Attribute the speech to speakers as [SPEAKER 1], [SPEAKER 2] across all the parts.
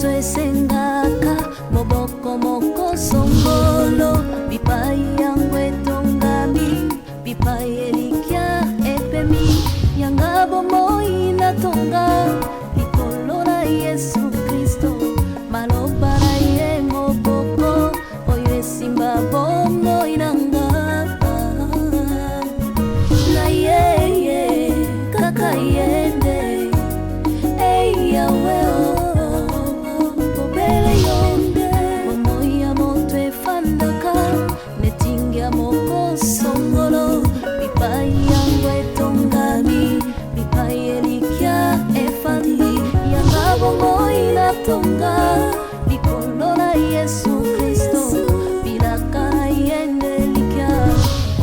[SPEAKER 1] moto esengaka moboko moko songolo bipai yango etongami bipai elikya epemi yanga bomoi natonga likolo na Yesu Kristo maloba na ye moboko oyo esimba bomoi nanga na ye kaka yende yawe obele yonde bomoi ya moto efandaka netingia moko songolo bipai yango etongami bipai elikya efandi yanga bomoi natonga likolo na Yesu Kristo bilaka na yende likya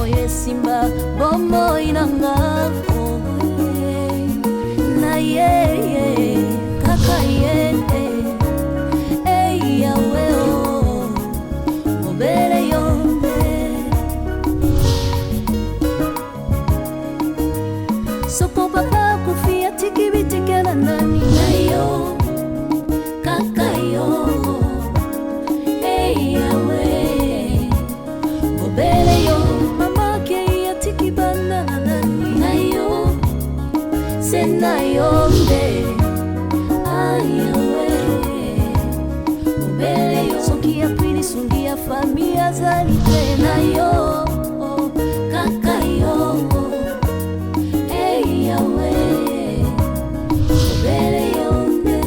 [SPEAKER 1] oyo esimba bomoi nanga na ye kaka yende yawe obele yonde sopo papa kufia tikibitikana nani nayo kaka yo yawe obele yo mama ke tikibana nani nayo sena yonde ayawe obele yo soki ya pili sungia familia zalite nayo kaka yo yawe obele yonde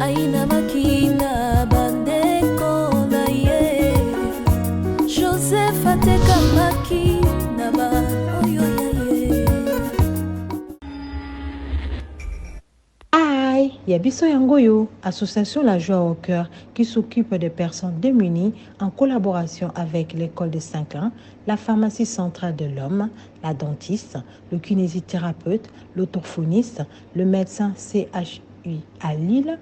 [SPEAKER 1] aina makina bandeko na ye Joseph ateka makina ba oyo ye
[SPEAKER 2] Yabiso Yangoyo, association La Joie au Cœur, qui s'occupe des personnes démunies en collaboration avec l'école de Saint-Clain, la pharmacie centrale de l'homme, la dentiste, le kinésithérapeute, l'orthophoniste, le médecin CHU à Lille,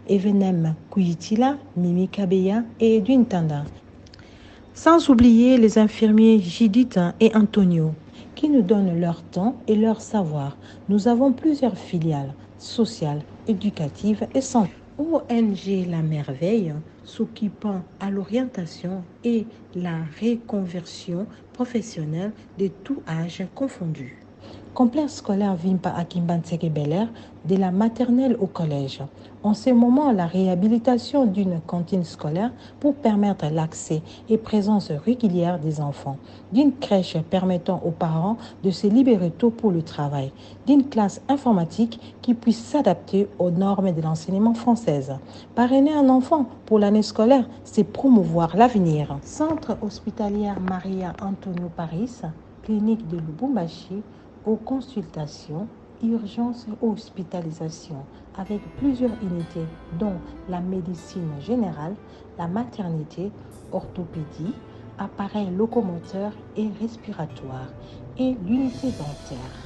[SPEAKER 2] Evenem Kuyitila, Mimi Kabeya et Edwin Tanda. Sans oublier les infirmiers Judith et Antonio, qui nous donnent leur temps et leur savoir. Nous avons plusieurs filiales sociales, éducatives et santé. ONG La Merveille, s'occupant à l'orientation et la reconversion professionnelle de tout âge confondu. Complexe scolaire Vimpa à Kimbanseke Bel-Air, de la maternelle au collège. En ce moment, la réhabilitation d'une cantine scolaire pour permettre l'accès et présence régulière des enfants. D'une crèche permettant aux parents de se libérer tôt pour le travail. D'une classe informatique qui puisse s'adapter aux normes de l'enseignement française. Parrainer un enfant pour l'année scolaire, c'est promouvoir l'avenir. Centre hospitalier Maria Antonio Paris, clinique de Lubumbashi, aux consultations, urgences et hospitalisations avec plusieurs unités dont la médecine générale, la maternité, orthopédie, appareils locomoteurs et respiratoires et l'unité dentaire.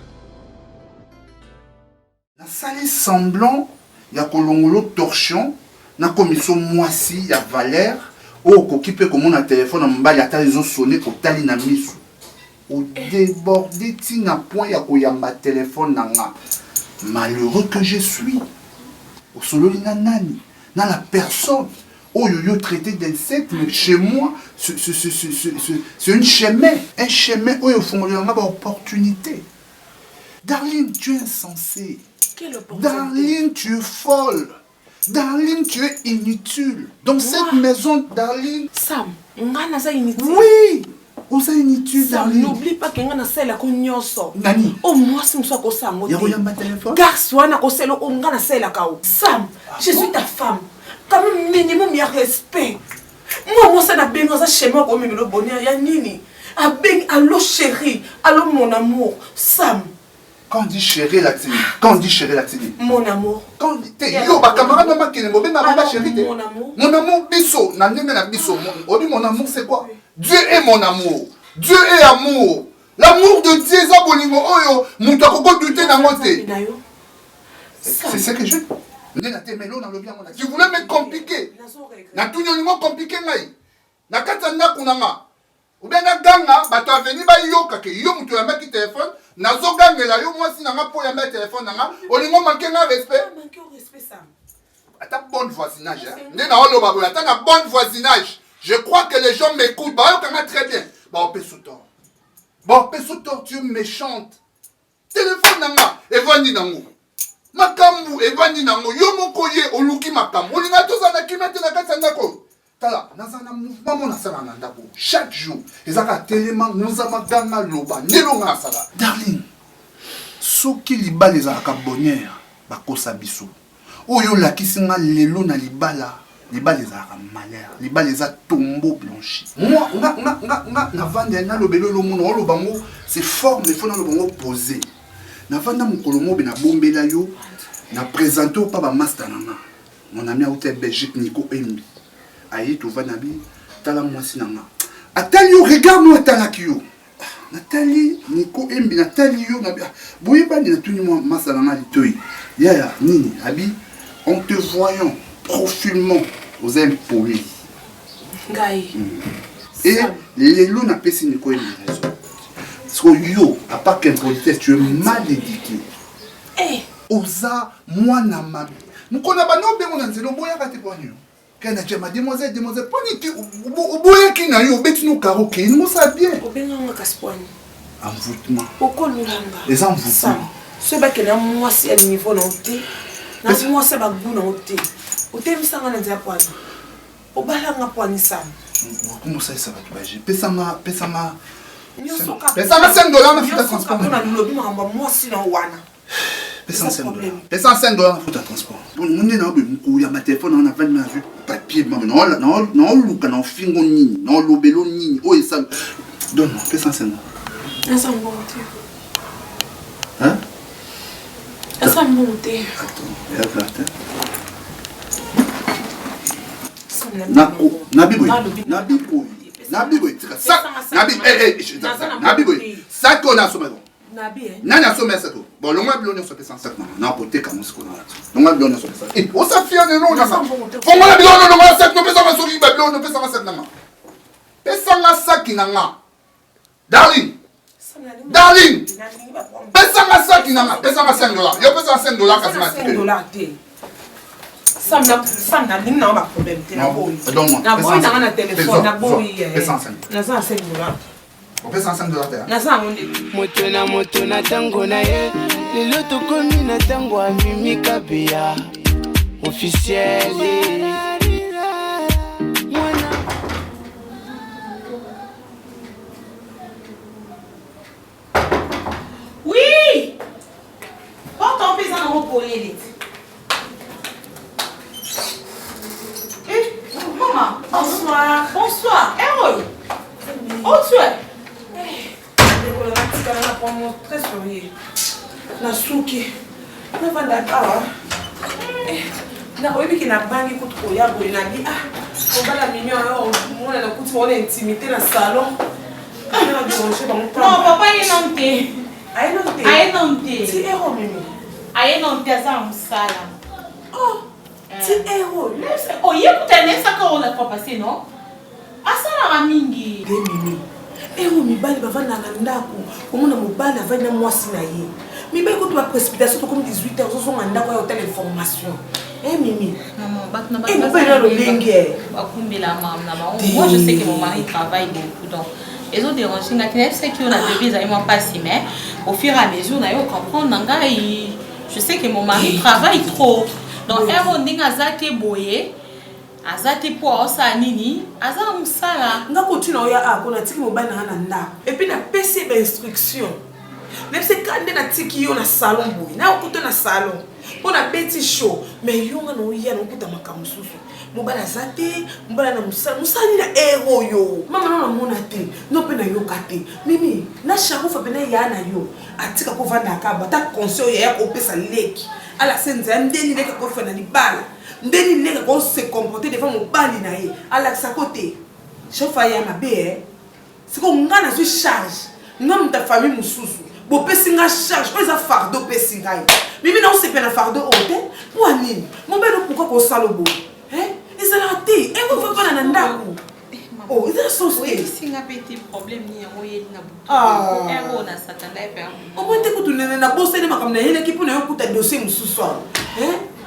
[SPEAKER 3] Na sali semblant ya kolongolo torsion na commission moisi ya Valère o kokipe komona téléphone mbali ata izo sonné ko tali na misu au débordé tina point ya koyamba téléphone nanga malheureux que je suis au solo lina nani na la personne oh yo traité d'insecte mais chez moi c'est un chemin où il faut avoir opportunité. Darline, tu es insensée. Darline, tu es folle. Darline, tu es inutile. Dans cette maison, Darline...
[SPEAKER 4] Sam, ngana za inutile.
[SPEAKER 3] Oui, on est inutile, Darline.
[SPEAKER 4] N'oublie pas que ngana sela ko nyoso.
[SPEAKER 3] Nani?
[SPEAKER 4] Oh, moi, si m'sois ko Sam.
[SPEAKER 3] Y'a rien ma téléphone?
[SPEAKER 4] Garçon, na ko sela o ngana sela kao. Sam, je suis ta femme. Quand même, minimum, y'a respect. Moi, ça n'a pas besoin de chez moi comme le bonheur. Y'a nini? Allô, chérie. Allô, mon amour. Sam.
[SPEAKER 3] Quand on dit chérie, la tini. Quand on dit chérie, la tini.
[SPEAKER 4] Mon amour.
[SPEAKER 3] Quand on dit... Yo, ma camarade m'a marqué, mon chérie.
[SPEAKER 4] Mon amour.
[SPEAKER 3] Mon amour, bisso. On dit mon amour, c'est quoi? Dieu est mon amour. Dieu est amour. L'amour de Dieu, ça, bolingo. Oh, yo. Mouta koko douté dans mon thé. C'est ce que je... Tu voulais me compliquer. Na tout niveau compliqué ngai. Na katanda kunanga. Ou bien na ganga, ba to aveni ba yoka ke yo mutu ya maki téléphone, na zo gangela yo moi si nanga po ya maki téléphone nanga, olingo manquer na respect.
[SPEAKER 4] Manquer au respect ça.
[SPEAKER 3] Attends, bon voisinage. Attends, bon voisinage. Je crois que les gens m'écoutent. Bah, très bien. Bah, on peut s'autor. Bon, on peut s'autor, tu es méchante. Téléphone nanga, evandi nango. Makambu, evandi nango. Yo moko ye, oluki makambu. Olinga toza na kimete na kati ndako. Tala, nazana mouvement mona sala na ndako. Chaque jour, ezaka telema muzama ganga loba. Nelonga sala. Darling, soki libala ezalaka bonheur, bakosa biso. Oyo lakisinga lelo na libala. Libala ezalaka malheur. Libala eza tombeau blanchi. Moi, na vanda na lobelo lo mona lo bango, c'est fort mais faut na lo bango poser. Na vanda mukolo mobe na bombela yo, na présenter pa ba master nanga. Mon ami a été Belgique Nico Embi. Aïe to vanabi, tala mwasi nanga. Atali yo regarde-moi talaki yo. Nathalie Nico Embi Nathalie yo na boye ba ni na tuni moi master nanga litoi. Ya nini abi en te voyant profilement aux impolis. Et les loups n'a pas signé quoi une raison. Parce que yo, à part qu'impolitesse, tu es mal éduqué. Osa, moi n'a ma. Nous connaissons pas nos bémons, c'est nos boyards à tes poignons. Quand on a dit, demoiselle, prenez au boyard qui n'a eu au bête nous karaoké, nous ça bien.
[SPEAKER 4] Au bénin, casse-poigne.
[SPEAKER 3] Envoûtement.
[SPEAKER 4] Pourquoi nous l'avons?
[SPEAKER 3] Les envoûtements.
[SPEAKER 4] Ce bac est là, moi, c'est à niveau non thé. Moi, c'est à goût non thé. Au thème, ça va dire quoi? Au balan à poigne ça.
[SPEAKER 3] Comment ça va te bager? Pesa-ma. Pesa-ma $5 na futa transport.
[SPEAKER 4] On a le lobby, moi, sinon, wana.
[SPEAKER 3] Pesa $5. Pesa $5 na futa transport. On est dans le ma téléphone, on a pas de vue papier. Non, luka, non, fingo nini, non, lobelo nini. Oh, et ça. Donne-moi, pesa $5.
[SPEAKER 4] Ça me monte.
[SPEAKER 3] Hein?
[SPEAKER 4] Ça me monte.
[SPEAKER 3] Attends, Nabiboy. Ça qu'on a sommé. Nani a sommé ça tout. Bon, le mois de l'union sur 500 non, pour tes camus qu'on a. Le mois de l'union sur 500. Et on s'affirme de nous. Faut moi la bilan, non, non, 7, non, ça va sourire, non, non, ça va 7 non. Pesanga sakinanga. Darling. Pesanga sakinanga. Pesanga $5. Yo pesanga $5 quand c'est
[SPEAKER 4] $5. Ça n'a pas de problème.
[SPEAKER 3] Donne-moi.
[SPEAKER 4] Na boy na na téléphone, na boy. Na ça $5.
[SPEAKER 3] On peut $5.
[SPEAKER 4] Na ça on
[SPEAKER 5] moto na tango na ye. Lelo to komi na tango a mimi kabia. Officiel.
[SPEAKER 6] Oui. Porte ton paysan dans mon collier. Maman, bonsoir. Bonsoir. Héros. Oh, tu es.
[SPEAKER 4] Très sourié. Na souki. Na vanda kawa. Na oyebi ki na bangi kutu koya boye na bi on va la mignon on a la kutu on est intimité na salon.
[SPEAKER 6] Non, papa il est nanté. Aïe nanté.
[SPEAKER 4] Si héros mimi.
[SPEAKER 6] Aïe nanté ça on sala.
[SPEAKER 4] Oh. Si héros.
[SPEAKER 6] Oh, il y a peut-être ça qu'on a pas passé non? Ah ça la mingi.
[SPEAKER 4] Mimi. Héros mibali bavanda na ndako. Komona mobali avanda mwasi na ye. Mibali ko to ba précipitation to comme 18h so nga ndako ya hôtel information. Mimi.
[SPEAKER 6] Maman,
[SPEAKER 4] moi
[SPEAKER 6] je sais que mon mari travaille beaucoup donc ils ont dérangé c'est qu'on a devise à moi pas si mais au fur et à mesure on comprend je sais que mon mari travaille trop donc héros ndinga zate boye azate po osa nini aza musala
[SPEAKER 4] nga continue oya akona tiki mobali na ndako et puis na PC ba instruction même c'est quand na tiki yo na salon boye na okuto na salon on a petit show mais yo nga no ya no kuta makamususu mobali azate mobali na musali na héros yo mama na mona te no pe na yo kate mimi na shakufa pe na ya na yo atika ko vanda kaba ta conseil ya ko pesa leki ala senza ndeni leki ko fana ni bala ndeni leki ko se comporter devant mobali na ye ala sa côté chofa ya mabe c'est ko ngana su charge ngam ta famille mususu bo pesinga charge ko za fardeau pesinga mimi na on se pe na fardeau hotel pour anine mobali pourquoi ko salobo ils sont là et vous faites pas na ndako oh ils sont
[SPEAKER 6] oui singa petit problème ni yango yeli na butu héros na satanda pe
[SPEAKER 4] au moins te kutu na bosse de makam na yele ki pour na yokuta dossier mususu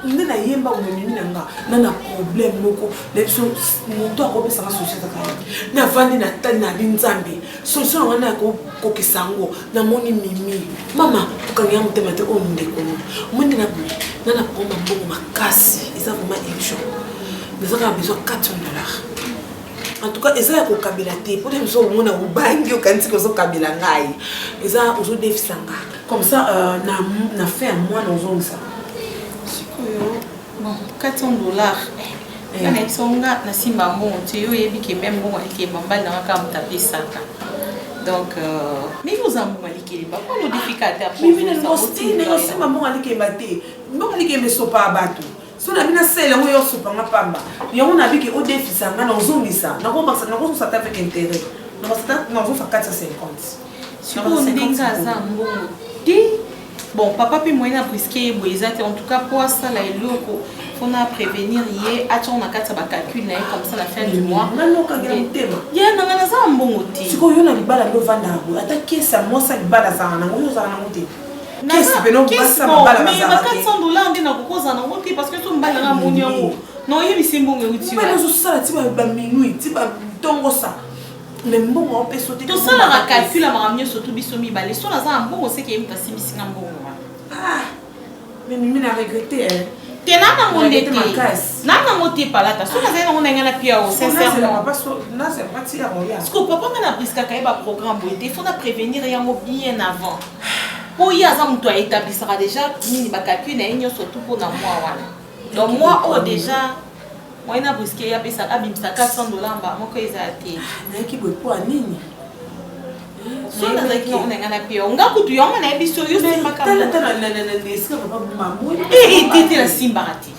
[SPEAKER 4] nde na yemba omemimi nanga na problème moko lebiso moto akopesanga société kaya na vandi na tani na binzambe solution wana kokisa yango namoni mimi mama okangi ya motema te oyo ndeko mwende na pomba mbongo makasi eza vraiment urgent ezaka besoin $400. En tout cas, eza ya kokabela te po biso omona ubangi okanisi kozokabela ngai eza ozodefisanga comme ça na fait à moi nozongisa
[SPEAKER 6] sikoyo bon $400 kana isonga na simba mbongo te yo yebi ke même mbongo alike mambali na kaka mutapesaka donc mais vous en malikeli ba ko modificateur pour
[SPEAKER 4] mimi na mosti ne simba mbongo alike bate mbongo alike mesopa bato so na bina sele ngo yo sopa ngapamba yango na biki odefisanga na ozongisa na ko baksa na ko so sata avec intérêt na basata na zo fa 450
[SPEAKER 6] siko ndinga za mbongo ti bon papa puis moi na brisqué boisate en tout cas pour ça la eloko faut na prévenir yé aton na kata ba calcul na comme ça la fin du mois
[SPEAKER 4] na loka ngela mutema
[SPEAKER 6] ya na ngana za mbongo ti
[SPEAKER 4] siko yo na libala ndo vanda ngo ata kesa mosa libala za na ngo yo za na ngote kesi beno basa mabala
[SPEAKER 6] mais $400 ndina kokoza na ngote parce que tout mbala na monyango non yebi simbongo uti
[SPEAKER 4] mais nous ça ti ba minuit ti ba tongo ça mais mbongo on peut sauter
[SPEAKER 6] tout ça la calcul la maramio surtout bisomi ba les so na za mbongo c'est que yemta simbisinga mbongo
[SPEAKER 4] ah mais mimi na regretter
[SPEAKER 6] te nana mondete nana moté palata so na za na ngana pia au sincèrement
[SPEAKER 4] parce que na c'est parti à roya
[SPEAKER 6] parce que papa na briska kaiba programme boité faut na prévenir yango bien avant pour y a ça on doit établir déjà ni ba calcul na enyo surtout pour na mois wana donc moi oh déjà moi na briska ya pesa abimsa $400 ba moko ezate
[SPEAKER 4] na ki boy pour nini
[SPEAKER 6] so na za ki on ngana pia nga kutu yonga na biso yo simba kama
[SPEAKER 4] na eska papa mamu
[SPEAKER 6] tete la simba ati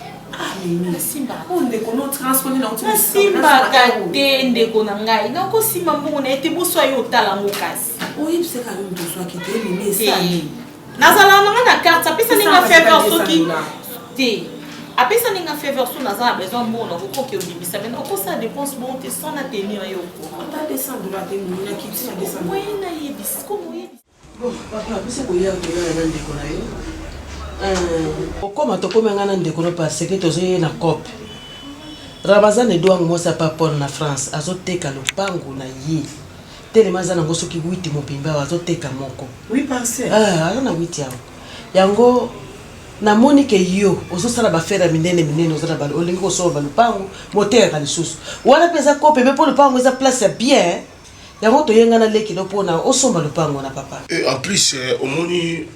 [SPEAKER 4] la simba onde kono transponer na
[SPEAKER 6] la simba kate ndeko na ngai na ko simba mbongo na ete boso ayo tala ngo kasi
[SPEAKER 4] oyi se ka yo ndo so akite mimi esani
[SPEAKER 6] nazala na carte apesa ninga faveur soki te apesa ninga faveur so nazala besoin mbongo na ko ki obimisa mais ko ça dépense bon te sans na tenir yo ko
[SPEAKER 4] ata $200 te mimi na kiti na $200
[SPEAKER 6] oui na yebis ko moye
[SPEAKER 7] bon papa bisa ko ya ko na ndeko na yo okoma tokomi nga na ndeko no parce que tozoye na cope Ramazan Edouard mosa papa na France azoteka lopango na ye telema za nango soki 8 mopimba azoteka moko
[SPEAKER 4] oui parce
[SPEAKER 7] ala na 8 yango na monike yo ozosala bafere minene ozala balo olingi kosoba lopango moteka lisusu wana pesa cope mais pour lopango eza place ya bien yango toyenga na leki lopona osomba lopango na papa
[SPEAKER 8] et en plus omoni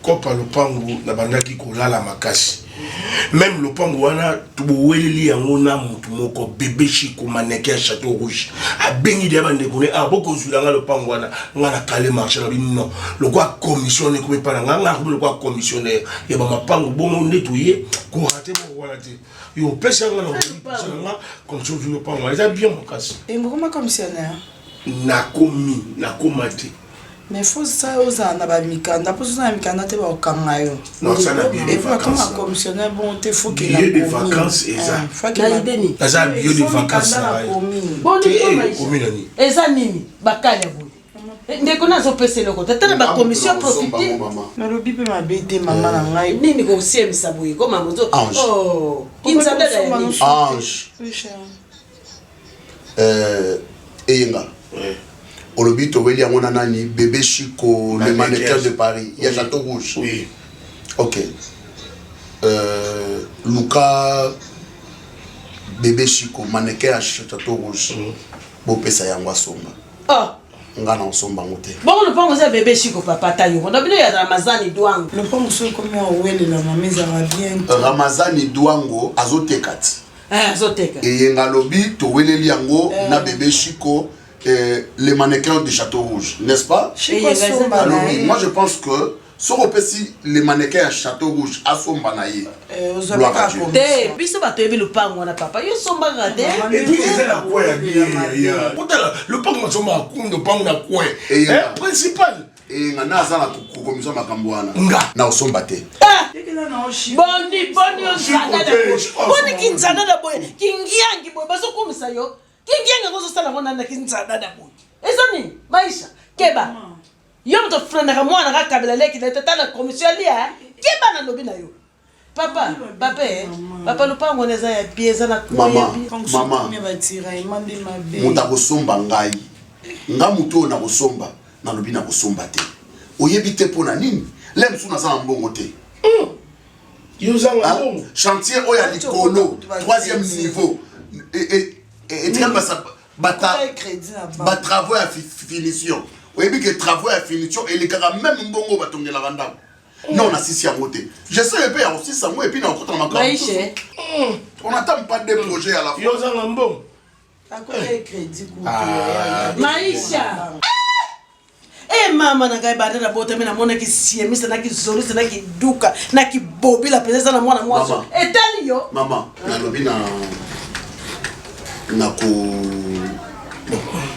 [SPEAKER 8] kopa lopango na bandaki kolala makasi même lopango wana tuboweleli yango na mutu moko bébé Chico maneke ya Château Rouge abengi dia bande kone boko zulanga lopango wana ngana kale marché na bino lokwa commissionnaire ko pala nganga ko lokwa commissionnaire ya ba mapango bongo ndetuye ko raté mo wana te yo pesa ngana ko comme so lopango eza bien makasi
[SPEAKER 9] et moi commissionnaire
[SPEAKER 8] nakomate
[SPEAKER 9] mais faut ça aux ana ba mikanda pour ça mikanda te ba okanga yo
[SPEAKER 8] non ça n'a bien
[SPEAKER 9] et puis comme un commissionnaire bon te faut qu'il
[SPEAKER 8] ait des vacances et ça
[SPEAKER 7] na ideni
[SPEAKER 8] ça bio de vacances là
[SPEAKER 7] bon ni eza nini bakanya boye ndeko nazo pesa loko tata ba commission profiter
[SPEAKER 9] na lobi pe ma bete mama na ngai
[SPEAKER 7] nini ko siemisa boye ko mamozo oh kinzanda da ni
[SPEAKER 10] Ange Eyenga Olobito Weli Amona Nani, bébé Chico, le mannequin de Paris, il y a Château Rouge.
[SPEAKER 8] Oui.
[SPEAKER 10] Ok. Luca, bébé Chico, mannequin à Château Rouge. Bon, pesa yangwa somba.
[SPEAKER 7] Ah.
[SPEAKER 10] Ngana somba ngote.
[SPEAKER 7] Bon, le pango c'est bébé Chico papa tayo. On a bien ya Ramazan Edouard.
[SPEAKER 9] le pango so comme on wele la maman ça va bien.
[SPEAKER 10] Ramazan Edouango azotekat.
[SPEAKER 7] Azoteka.
[SPEAKER 10] Eyenga lobi to weleli yango na bébé Chico. Les mannequins de Château Rouge, n'est-ce pas? Alors, oui, moi je pense que si on peut si les mannequins à Château Rouge à son banaye,
[SPEAKER 7] biso bato yebi lupango na papa yo somba ngade
[SPEAKER 8] et puis c'est la quoi ya le pango somba kundo pango na quoi principal
[SPEAKER 10] et ngana azala ku commission makamboana na osomba te
[SPEAKER 7] boni ozana boni kinzana da boye kingiangi boye baso komisa yo kingianga ngozo sala ngona na kinzana da boye ezani maisha keba yo mto frenda ka mwana ka kabela leki na tata na commission lia keba na lobi na yo Papa, le pas on est à pied à la
[SPEAKER 10] Maman, muta kosomba ngai. Nga muto na kosomba, na lobi na kosomba te. Oyebi te pona nini? Lem sou na za mbongo te. Chantier oya likolo, 3e niveau. Et travaux à finition. Oyebi que travaux à finition et les gars même mbongo batonge la randa. Non, on a 6 à côté. Je sais le père aussi, ça moi et puis on compte en on n'attend pas des projets à la fois.
[SPEAKER 8] Yo za mbongo.
[SPEAKER 7] Maïcha. Eh mama na kai bada na bota mina mona ki siemisa na ki zorisa na ki duka na ki bobi la pesa na mwana mwaso. Etani yo.
[SPEAKER 10] Mama, na lobi na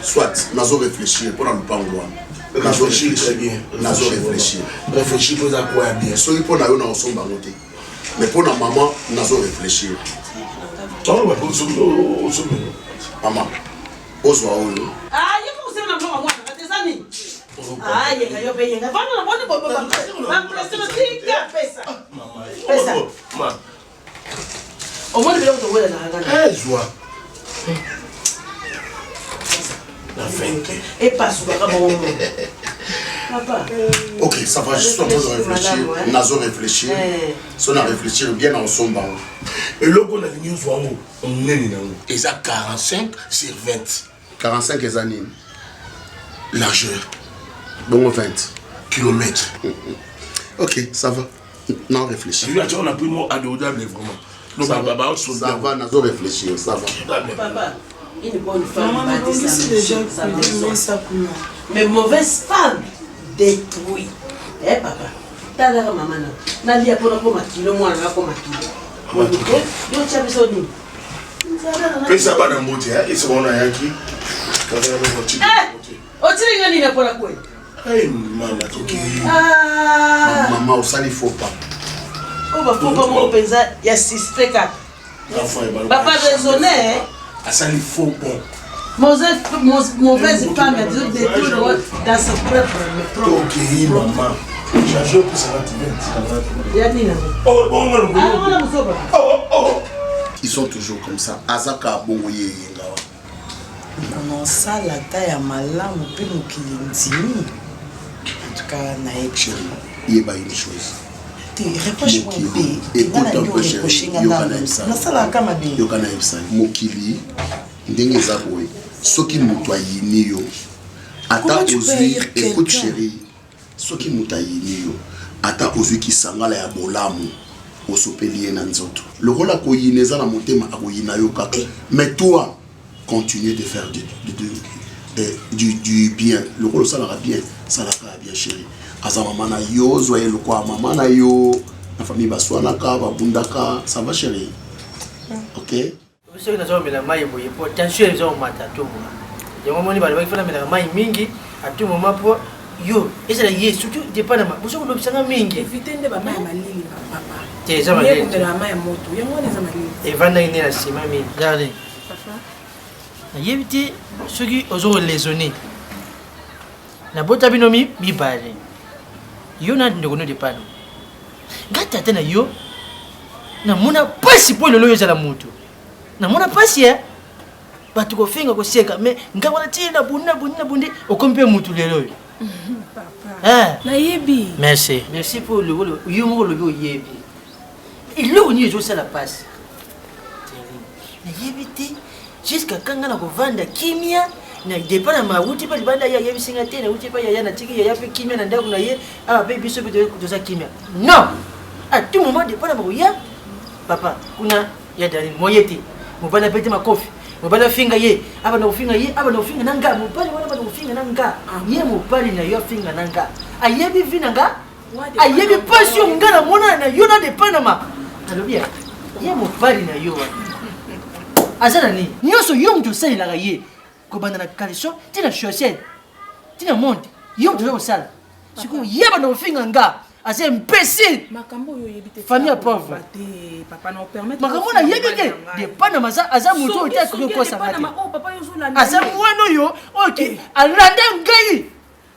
[SPEAKER 10] soit nazo réfléchir pour ne pas voir. Nazo réfléchir très bien. Nazo réfléchir.
[SPEAKER 8] Réfléchir pour ça quoi bien.
[SPEAKER 10] Soki pour na yo na osomba ngote. Mais pour na maman nazo réfléchir.
[SPEAKER 8] On va pour osomba.
[SPEAKER 10] Maman. Ozwa oyo.
[SPEAKER 7] Ah, yeko kusema na mwana mwana atezani. Ah, yenga yo be yenga. Vana na mwana bobo ba. Ba presino tika pesa. Pesa.
[SPEAKER 8] Ma.
[SPEAKER 7] O mwana bilo kutokwela na ngana.
[SPEAKER 8] Zwa. La fin.
[SPEAKER 7] Et pas sous la bon. Papa.
[SPEAKER 10] Ok, ça va juste en train de réfléchir. Nazo réfléchir. Si on a réfléchir bien en somba.
[SPEAKER 8] Et là, on a venu voir on est et ça 45 sur 20.
[SPEAKER 10] 45 les années.
[SPEAKER 8] Largeur.
[SPEAKER 10] Bon 20
[SPEAKER 8] kilomètres.
[SPEAKER 10] Ok, ça va. Non, réfléchir.
[SPEAKER 8] On a pris mon adorable vraiment. Donc,
[SPEAKER 10] ça va, nazo réfléchir, ça va.
[SPEAKER 7] Papa, une bonne femme bâtit sa maison. Mais mauvaise femme détruit. Eh papa, t'as l'air maman. N'a dit pour ma kilo, moi, on a comme kilo. Yo chapi soni.
[SPEAKER 8] Pesa ba na mbote et c'est bon na yaki.
[SPEAKER 7] Otiri ngani na pona kweli?
[SPEAKER 8] Eh mama toki.
[SPEAKER 10] Maman osali faut pas.
[SPEAKER 7] On va faut pas mon penza ya suspect ka. Papa raisonné
[SPEAKER 8] asali faux bon.
[SPEAKER 7] Mauvaise femme a dû détruire dans sa propre métro.
[SPEAKER 8] Ok, maman. J'ai pour ça tu
[SPEAKER 7] Yanina.
[SPEAKER 8] Oh, bon, oh.
[SPEAKER 10] Ils sont toujours comme ça. Azaka bongoye ngawa.
[SPEAKER 9] Non, ça la taille à malamu pe mokili ndimi. En tout cas, na
[SPEAKER 10] chérie, il y a une chose.
[SPEAKER 9] Réproche-moi
[SPEAKER 10] écoute un peu chérie.
[SPEAKER 9] Yokana
[SPEAKER 10] mokili ndenge za boye. Soki mutu ayini yo. Ata ozwi écoute chérie. Soki mutu ayini yo. Ata ozwi kisangala ya bolamu. Osopeli na nzoto. Le rôle akoyineza na motema akoyina yo kaka. Mais toi continue de faire du bien. Le rôle ça sera bien, ça la bien chérie. Asa maman na yo, zoye le quoi maman na yo, la famille baswana ka, babundaka, ça va chérie. OK?
[SPEAKER 11] Vous savez nazo mela mai boye po tension ezo mata to mo. Ya mama ni bali bakifana mela mai mingi atu mama po yo esa ye surtout dépend ma. Vous savez lo bisanga mingi.
[SPEAKER 4] Éviter de ba mai malili papa.
[SPEAKER 11] Te za malili.
[SPEAKER 4] De la mai moto. Ya ngone za malili.
[SPEAKER 11] E vanda ine na sima mi. Darling. Papa. Na yebiti soki ozo raisonner. Na bota binomi bibale. Yo na ndeko no dépend. Ngata tena yo na muna pasi po lelo yo za la moto. Na mona pasi batu ko finga ko seka mais ngabona tina bundi okompe mutu lelo.
[SPEAKER 4] Papa. Na yebi.
[SPEAKER 11] Merci pour le rôle. Yo mo lo yo yebi. Il lo ni jo la passe. Na yebi ti jusqu'à kanga na ko vanda kimia na dépend ma wuti pa banda ya yebi singa tena wuti pa ya na tiki ya pe kimia na ndaku na ye baby so bido ko za kimia. Non. À tout moment dépend ma ya. Papa, kuna ya dari moyeti. Mubana pete makofi. Mubana finga ye. Aba na ufinga ye, aba na ufinga nanga. Mubali wana bana ufinga nanga. Ye mubali na yo finga nanga. Ayebi vinanga. Ayebi passion ngana mona na yo na de Panama. Alobia. Ye mubali na yo. Azana ni. Nyoso yo mtu sai la ye. Ko banda na caleçon, tina chaussette. Tina monte. Yo mtu zo sala. Siku ye bana ufinga nga. Assez imbécile. Famille pauvre.
[SPEAKER 4] Papa non permettre.
[SPEAKER 11] Makambo na yebite. De Panama za aza mutu ota ko ça va.
[SPEAKER 4] Oh papa yo zo la.
[SPEAKER 11] Aza mwana yo. OK. Alanda ngai.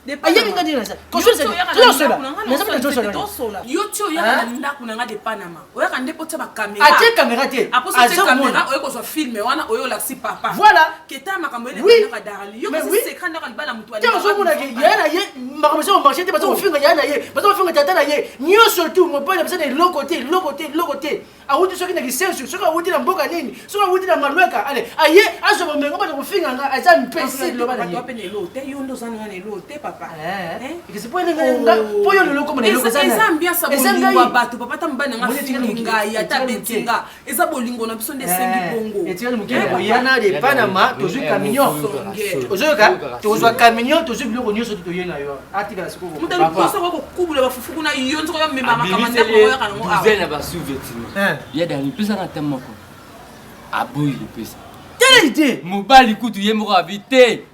[SPEAKER 11] ayebi ngani na ça console c'est tout cela
[SPEAKER 4] yo ti oyaka na ndako na nga de Panama oyaka nde po tia ba caméra
[SPEAKER 11] atie caméra te
[SPEAKER 4] aposo te caméra oyo ko so filme wana oyo la si papa
[SPEAKER 11] voilà
[SPEAKER 4] keta makambo ele na darali yo ko se secret ndako libala mutu
[SPEAKER 11] ali te ozomona ke yana ye makambo so marché te bazo finga yana ye bazo finga tata na ye nyo surtout mo pala bisa de lokote awuti soki na kisensu soki awuti na mboka nini soki awuti na malweka ale aye azo bomengo bazo kufinga nga aza mpesi lo bana
[SPEAKER 4] yo pene lo te yo ndo zana na lo te papa
[SPEAKER 11] ikisi po nga po yo lo komona lo kozana
[SPEAKER 4] eza ambiance bolingo wa bato papa tambana nga finga ya tabetinga eza bolingo na biso nde sengi bongo
[SPEAKER 11] etikali mukele oyana de Panama tozu camion ozoyoka tozwa camion tozu biloko nyonso toyena yo atika siko
[SPEAKER 4] mutali kosa ko kubula bafufuku na yo nzoko bamema makamanda ko ya kana ngo
[SPEAKER 5] a ba sous-vêtement ya dali pesa na tamo ko aboyi pesa
[SPEAKER 11] telite
[SPEAKER 5] mobali kutu ye moko avite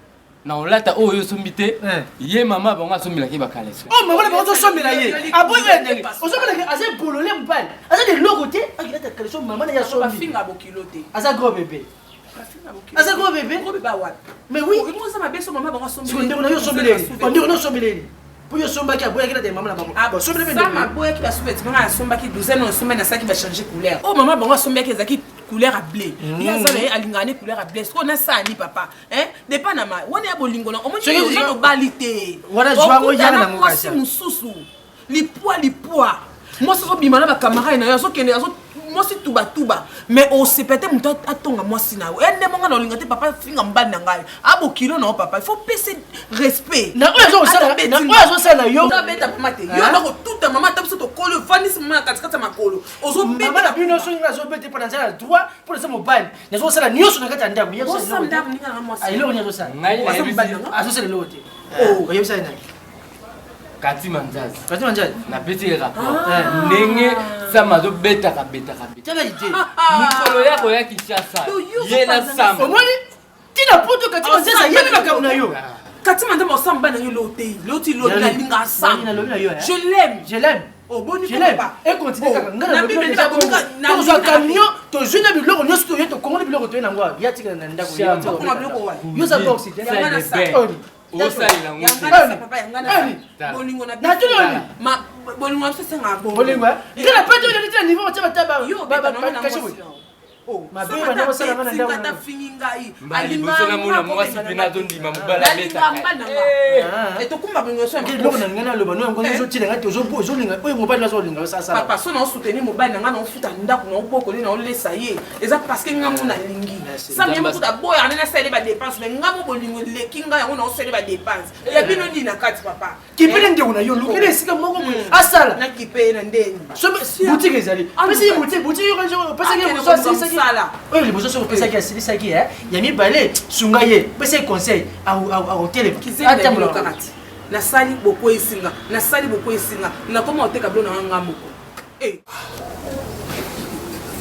[SPEAKER 5] na olata oyo sombite ye mama bango sombela ke bakale
[SPEAKER 11] oh mama na bango sombela ye aboyi ndenge osombela ke aze bolole mbali aze de lokote akilata kaleso mama na ya sombi
[SPEAKER 4] finga bokilote
[SPEAKER 11] aza gros bébé aza gros bébé mais oui
[SPEAKER 4] moi ça m'a bien maman bango sombela
[SPEAKER 11] ndeko na yo sombeleni ndeko na sombeleni pour yo sombaki aboyaki na de mama na bango
[SPEAKER 4] bon sombela ça m'a boyaki ba soubet mama sombaki douzaine on sombela na saki ba changer couleur oh maman bango sombaki ezaki couleur à blé ya zala ye alingane couleur à blé ce qu'on a ça ni papa de Panama on ya bolingo na omoni yo balité
[SPEAKER 11] wala jwa ngo yana na mukasa
[SPEAKER 4] mususu lipwa moi ça bimana ba camarade na yo so kende so moi si tuba mais on se peut-être muto atonga moi si na ende monga na olingate papa finga mbali na ngai abo kilo na papa il faut passer respect
[SPEAKER 11] na oyo zo sala yo
[SPEAKER 4] ta beta mate yo na ko tuta mama ta biso to kolo fani si mama katikata makolo ozo
[SPEAKER 11] mama na bino so nga zo bete pana sala droit pour ça mobile na zo sala nyoso na kata ndamu
[SPEAKER 4] yo so ndamu ninga na moi si
[SPEAKER 11] ailo nya zo sala
[SPEAKER 5] ngai
[SPEAKER 11] azo sala lote oh yo sala
[SPEAKER 5] Kati manzazi na peti rapport ndenge sama zo beta ka
[SPEAKER 11] tala ide
[SPEAKER 5] mukolo yako ya Kinshasa ye na sama
[SPEAKER 11] omoni tina poto kati manzazi ye na kamuna yo
[SPEAKER 4] kati manzazi mo samba na yo lote la linga sam je l'aime oh boni
[SPEAKER 11] pas et continue kaka ngana déjà to zo camion to juna biloko nyoso to yeto kongo biloko to na ngwa ya tika na ndako yo za box
[SPEAKER 5] osalila
[SPEAKER 4] bolingo na
[SPEAKER 11] bolingo
[SPEAKER 4] na sese nga
[SPEAKER 11] bolingo ngana pete yo litira niveau batya bataba yo baba kashi mabe bana basala bana ndawo
[SPEAKER 4] na fingi ngai
[SPEAKER 5] alimba mona mwasi pina zo ndima mobala beta
[SPEAKER 4] et to kumba bolingo so
[SPEAKER 11] ngelo na ngana loba no ngo zo tila ngati zo linga oyo mobali na zo linga sasa
[SPEAKER 4] papa so na soutenir mobali na ngana ofuta ndako na oboko na olesa ye eza parce que ngamu na lingi ça même kuta boya na sele ba dépense mais ngamu bolingo lekinga yango na osele ba dépense ya bino ndi na kati papa
[SPEAKER 11] kipele ndio na yo lukile sika moko asala
[SPEAKER 4] na kipele na ndeni
[SPEAKER 11] so boutique ezali pesi boutique yo kanjo pesi ke so sala oyo liboso so pesa ke asili saki ya mibale sunga ye pesi conseil a hotel
[SPEAKER 4] ata mo kakati na sali boko esinga na koma oteka blo na ngamu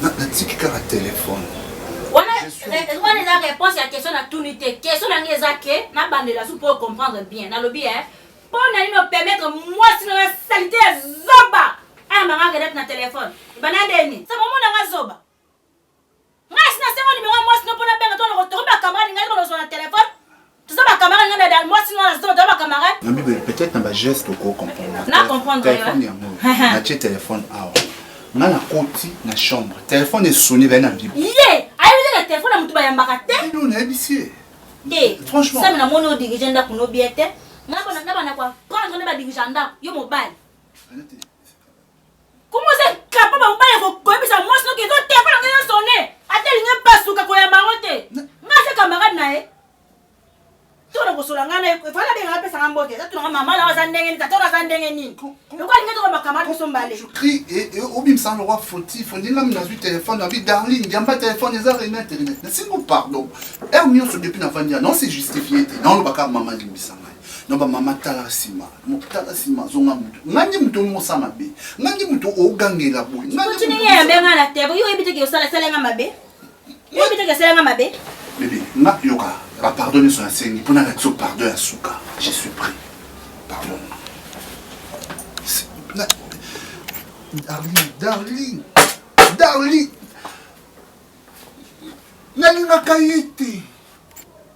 [SPEAKER 3] na tiki kaka téléphone
[SPEAKER 1] wana eza réponse ya question na tunité question nange eza ke na bandela su pour comprendre bien nalobi mpo na nini opermettre mwasi na salité ya zoba aya manga kedete na téléphone bana ndeni sa momona nga zoba nga sina sengo nimero mwasi no mpona benga tona kotokomi bacamarade ngai kolozwa na téléphone toza bacamarade ngai na mwasi no na zoba toza bacamarade
[SPEAKER 3] na bible peut-être na bageste oko comprendre
[SPEAKER 1] na comprendre
[SPEAKER 3] téléphone yango na tie téléphone awa nga na koti na chambre téléphone esoni vai na bible
[SPEAKER 1] ye ayebi te téléphone na mutu bayambaka te
[SPEAKER 3] bino nayebi
[SPEAKER 1] ye
[SPEAKER 3] franchement
[SPEAKER 1] sami namoni odirige ndako no bie te nabana kwa prendre nde badirige ndako yo mobali comment c'est capable mobali koyebisa mwasi noki ezo téléphone nanga yosone atelinge pasuka koyamba yango te nga se camarade na ye tona kosola nga na efala benga apesanga mbote eza tunanga mama na aza ndenge nini tatona aza ndenge nini lokolinge toka bacamarade biso mbale
[SPEAKER 3] obimisa na roi fautif ondingami nazwi téléphone nabi darling yamba téléphone eza rena internet nasingo pardon ere nyonso depuis navandi non c'est justifié te naolobaka mama limbisa ngai no bamama tala nsima zonga mutu ngangi mutu omosala mabe ngangi mutu ogangela boye
[SPEAKER 1] otiniyeyambenga na tebo yo oyebi teke osalasalenga mabe yo oyebi teke esalenga mabe
[SPEAKER 3] bébé nga yoka bapardonne so nasengi mpona na biso pardon ya suka je suis prêt pardon darling nalingaka ye te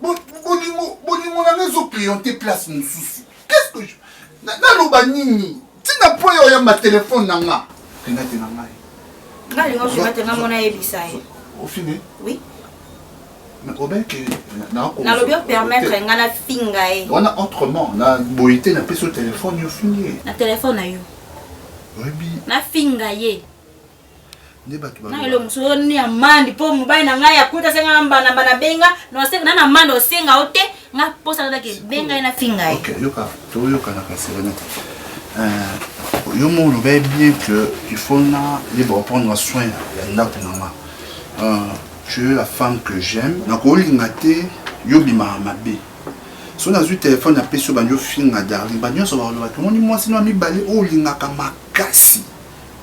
[SPEAKER 3] bolingo nanga ezocliente place mosusu naloba nini tina po oyo ma téléphone nanga kenga te nanga
[SPEAKER 1] ngali ngo finga mona ebisai
[SPEAKER 3] au fini
[SPEAKER 1] oui
[SPEAKER 3] mais au bien que
[SPEAKER 1] na lo bien permettre ngana finga
[SPEAKER 3] on a autrement na boité na peso téléphone yo fini
[SPEAKER 1] na téléphone na yo
[SPEAKER 3] oui
[SPEAKER 1] na finga ye
[SPEAKER 3] ne batu ba
[SPEAKER 1] na ilo muso ni amandi po mobile na ngai akuta senga mbana bana benga no senga na mando senga ote nga posa ndake benga na finga ye
[SPEAKER 3] OK yoka to yoka na kasela yo mo le bien que il faut na libre prendre soin ya ndako nanga tu es la femme que j'aime na ko lingate yo bima mabe so na zu téléphone na peso banyo finga darling banyo so ba lo bato moni moi sino mi balé o lingaka makasi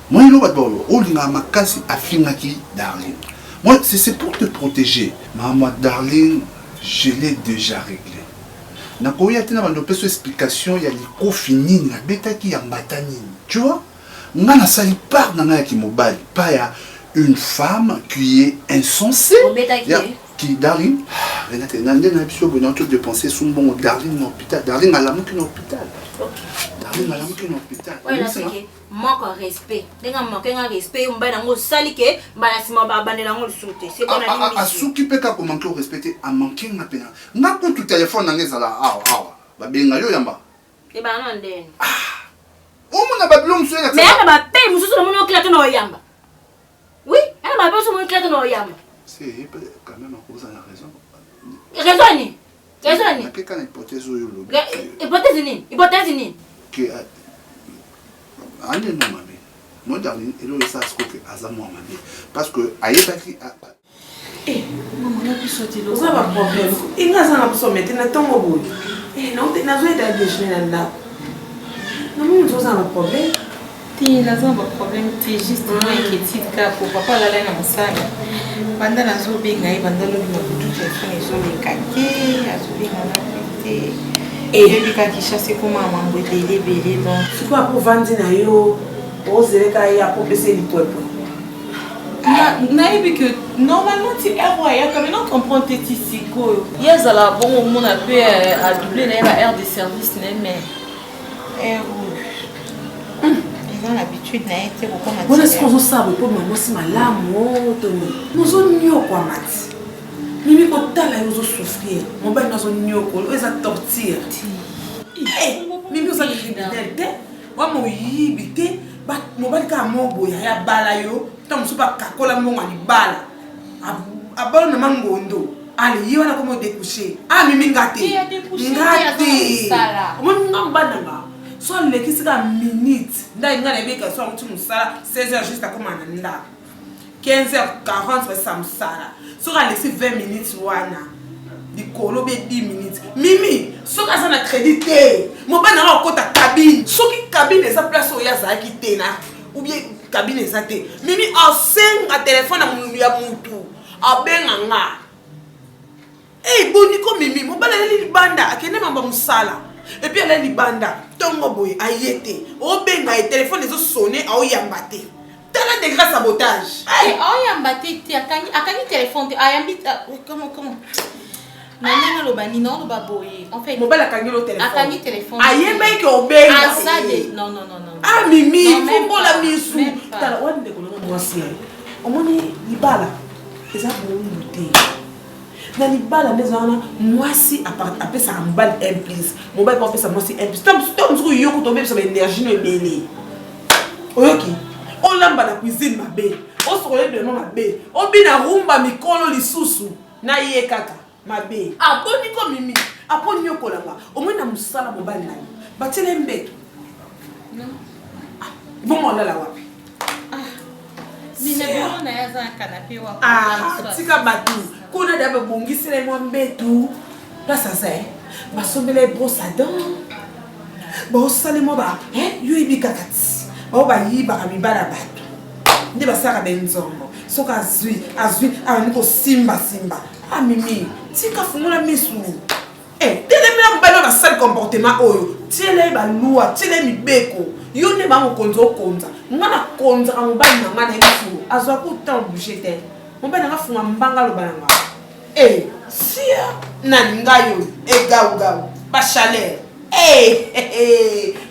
[SPEAKER 3] moi il va d'abord o lingaka makasi a finga ki darling moi c'est pour te protéger maman darling je l'ai déjà réglé na ko ya tena bando peso explication ya liko fini na beta ki ya matani tu vois ngana sali part na ya ki mobile pas ya une femme qui est insensée qui darling Renate nande na biso bon tout dépenser son bon darling dans l'hôpital darling à la mouki dans l'hôpital darling à la mouki dans l'hôpital
[SPEAKER 1] ouais là c'est que manque respect denga manque un respect mba nango sali ke mbala sima ba bandela ngo sauter c'est qu'on a dit
[SPEAKER 3] a souki peka ko manquer respecter a manquer na pena na ko tout téléphone na ngezala ba benga yo yamba
[SPEAKER 1] e ba non den
[SPEAKER 3] o mona ba blom so na
[SPEAKER 1] mais ana ba pe mususu na mono kila to na yamba oui ana ba pe so mono kila to na yamba
[SPEAKER 3] c'est quand même à cause de la raison
[SPEAKER 1] raisonner
[SPEAKER 3] quelle est l'hypothèse ou le
[SPEAKER 1] hypothèse ni
[SPEAKER 3] que ande no mabe no darling elo ça ce que azamo mabe parce que ayebaki
[SPEAKER 4] maman na biso ti lo ça va problème inga ça na biso mettre na tongo boy non te na zo eda déjeuner là non mais nous avons un problème
[SPEAKER 6] ti la zamba problème ti juste moi inquiétude ka pour papa la na mosala banda na zo benga e banda lo bino tout téléphone zo le kake azo benga na pete et puis quand il chasse comme maman belé donc
[SPEAKER 4] c'est quoi pour vendre na yo oser ka ya pour baisser les poids
[SPEAKER 6] na ebi que normalement ti erreur ya comme non comprendre ti siko yes ala bon on a peu à doubler la aire de service mais dans l'habitude na été beaucoup
[SPEAKER 4] matin. Bon est-ce qu'on sabe pour maman si malamu Tony. Nous on nyo kwa mati. Mimi ko tala yo zo souffrir. Mon ba nazo nyo ko eza torture. Mimi oza criminalité. Wa mo yibité ba mo ba ka mo boya ya bala yo. Tam supa kakola mo ngani bala. Abalo na mangondo. Ali yo na komo découcher. Ah mimi ngati. Ngati. Mo ngamba nanga. Soit les qui sera minute, d'ailleurs les mecs sont tout ça 16h juste à commander là 15h40 ça me sala. Soit laisser 20 minutes wana. Di kolo be 10 minutes. Mimi, soit ça na crédité. Mon ba na ko ta cabine. Soit qui cabine sa place au ya za ki tena. Ou bien cabine sa te. Mimi en 5 à téléphone à mon ya mutu. A benga nga. Eh boniko mimi, mon ba la li banda akene mamba musala. Et puis elle est libanda, tongo boy, ayete, au benga et téléphone les autres sonné à oyambate. T'as la degré sabotage.
[SPEAKER 6] Aïe, oyambate, akani téléphone, ayambite, comment Nana lo bani non lo baboye. En fait,
[SPEAKER 4] mobile akani lo téléphone.
[SPEAKER 6] Akani téléphone.
[SPEAKER 4] Ayemba ke obenga.
[SPEAKER 6] Asade. Non.
[SPEAKER 4] Ah mimi, faut pas la misu. T'as la one de kolonga mwasi. Omoni libala. Eza bon luté. Na libala nezana mwasi apart ça mbal implice mobile pas ça mwasi implice tam zo yoko tombe ça énergie no ebele oyoki o lamba na cuisine mabe o sokole de no mabe o bina rumba mikolo lisusu na ye kaka mabe aboni ko mimi aponi yoko langa o mona musala mobile nani batele mbeto non bon on la wapi
[SPEAKER 6] na ya za canapé wa
[SPEAKER 4] tika batu kuna dabe bongisele mo mbetu place ça basombele brosse à dents ba sale mo ba yo ibikakati ba yiba kamibala batu ndi basaka benzongo soka azui aniko simba mimi tika fungula misu telemela mbalo ba sale comportement oyo tiele ba lua tiele mibeko yo ne ba mokonzo konza ngana konza ka mobali na ngana misu azwa ku temps bouger mobali nga funga mbanga lo balanga sia na ngayo gau ba chaleur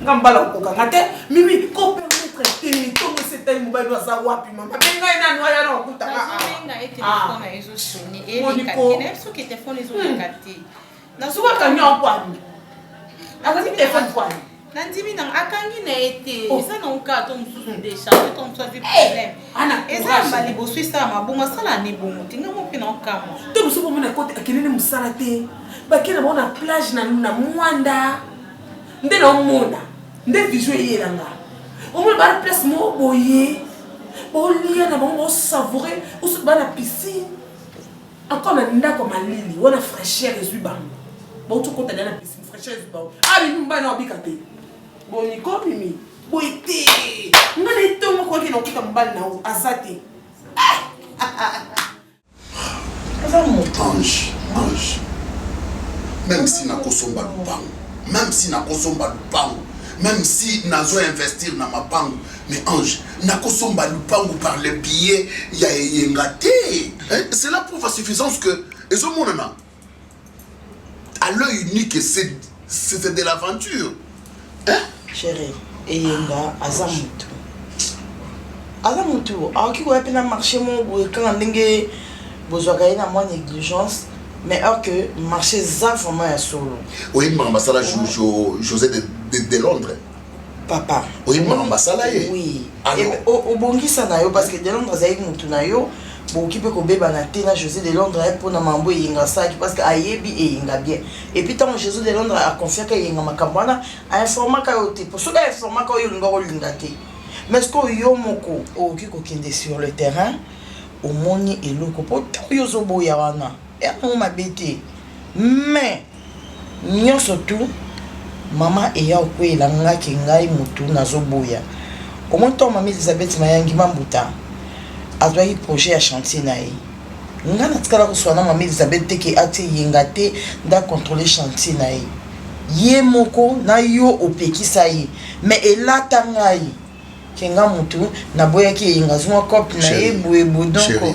[SPEAKER 4] ngambala kokanga te mimi ko permettre te tongo c'était mobile wa za wapi mama benga ina no ya no kutaka
[SPEAKER 6] na téléphone na ezo sonner et les cartes so que téléphone ezo ngati
[SPEAKER 4] na suka kanyo kwani akati téléphone kwani
[SPEAKER 6] nandimi na akangi na été ça non ka to mususu de changer ton soit du problème
[SPEAKER 4] ana
[SPEAKER 6] eza mbali bo swisa mabonga sala ni bongo tinga mo pina okamo
[SPEAKER 4] to mususu mona kote akelele musala te bakina bona plage na mwanda nde na mona nde vision yelanga omo ba place mo boye bolia na bango savourer ou ba na piscine encore na ndako malili wana fraîcheur ezui bango ba to kota na piscine fraîcheur ezui bango abi mba na obika te boni ko mimi boite ngana tongo ko ki na kuta mbali na azate
[SPEAKER 10] Ange. Même si na kosomba lupango, même si na kosomba lupango, même si nazo investir na mapango, mais Ange, na kosomba lupango par les billets, ya yengate. C'est la preuve à suffisance que ezomonana à l'œil unique c'est de l'aventure. Hein?
[SPEAKER 9] Chérie, eyenga azamutu. Azamutu, aoki ko epena marché mo quand ndenge bozwaka ina mo négligence. Mais alors que marché ça vraiment un solo.
[SPEAKER 10] Oui, Mambasala José de Londres.
[SPEAKER 9] Papa.
[SPEAKER 10] Oui, Mambasala.
[SPEAKER 9] Oui. Au bongisa na yo parce que de Londres zaïk mutu na yo, bo ki pe ko beba na te na José de Londres pour na mambo yinga ça parce que ayebi e yinga bien. Et puis tant José de Londres a confié que yinga makambana a informa ka yo te. Pour cela informa ka yo linga ko linga te. Mais ce que yo moko o ki ko kende sur le terrain, au moni eloko po yo zo boya wana. Et on m'a bêté. Mais, nous surtout, maman et ya okwe langa kingai mutu nazoboya. Au moins, toi, maman Elisabeth Mayangi Mambuta, a doit y projet à chantier naï. Nga natkala ko swana maman Elisabeth teke ate yengate da contrôler chantier naï. Ye moko na yo opekisa yi. Mais elata ngai kenga mutu na boya ki yenga zuma cop na ye boye bodonko.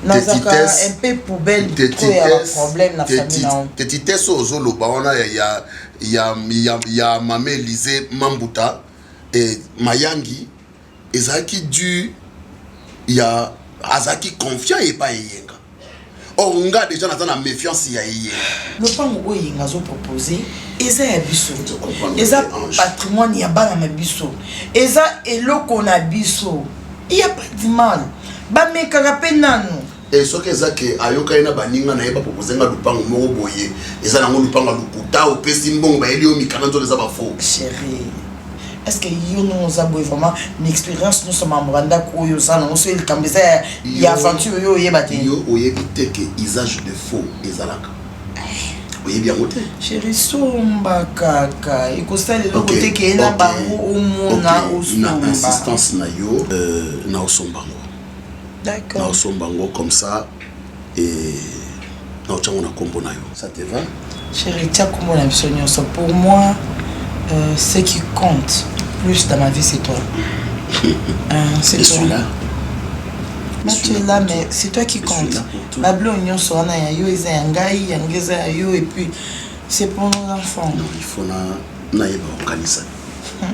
[SPEAKER 9] Nazaka un peu poubelle de problème na famille na.
[SPEAKER 10] Tetitesse ozolo baona ya mame Elise Mambuta et Mayangi ezaki du ya azaki confiant et pas yenga. Or nga déjà na méfiance ya yenga.
[SPEAKER 9] Le pango o yenga zo proposer eza ya biso. Eza patrimoine ya bana na biso. Eza eloko na biso. Il y a pas de mal. Ba mekaka pe nanu.
[SPEAKER 10] Et ce que ça que ayoka ina baninga na yeba proposer nga lupango moko boye eza nango lupango lukuta o pesi mbongo ba eli o mikana nzo leza ba faux.
[SPEAKER 9] Chérie, est-ce que yo nous a vraiment une expérience nous sommes ambranda ko yo ça non so il kambeza ya aventure yo yeba te.
[SPEAKER 10] Yo oyebi te que usage de faux ezalaka. Oui bien moté.
[SPEAKER 9] Chérie somba kaka ikosali lo côté ke na bango o mona o somba.
[SPEAKER 10] Na assistance na yo na o somba.
[SPEAKER 9] D'accord.
[SPEAKER 10] Bango comme ça et non tu as combo na yo. Ça te va?
[SPEAKER 9] Chérie, tiens comment la mission pour moi ce qui compte plus dans ma vie c'est toi. C'est toi.
[SPEAKER 10] Celui-là.
[SPEAKER 9] Tu es là mais c'est toi qui compte. Ma blonde so na ya yo eza ngai yangeza yo et puis c'est pour nos enfants.
[SPEAKER 10] Non, il faut na yeba okanisa.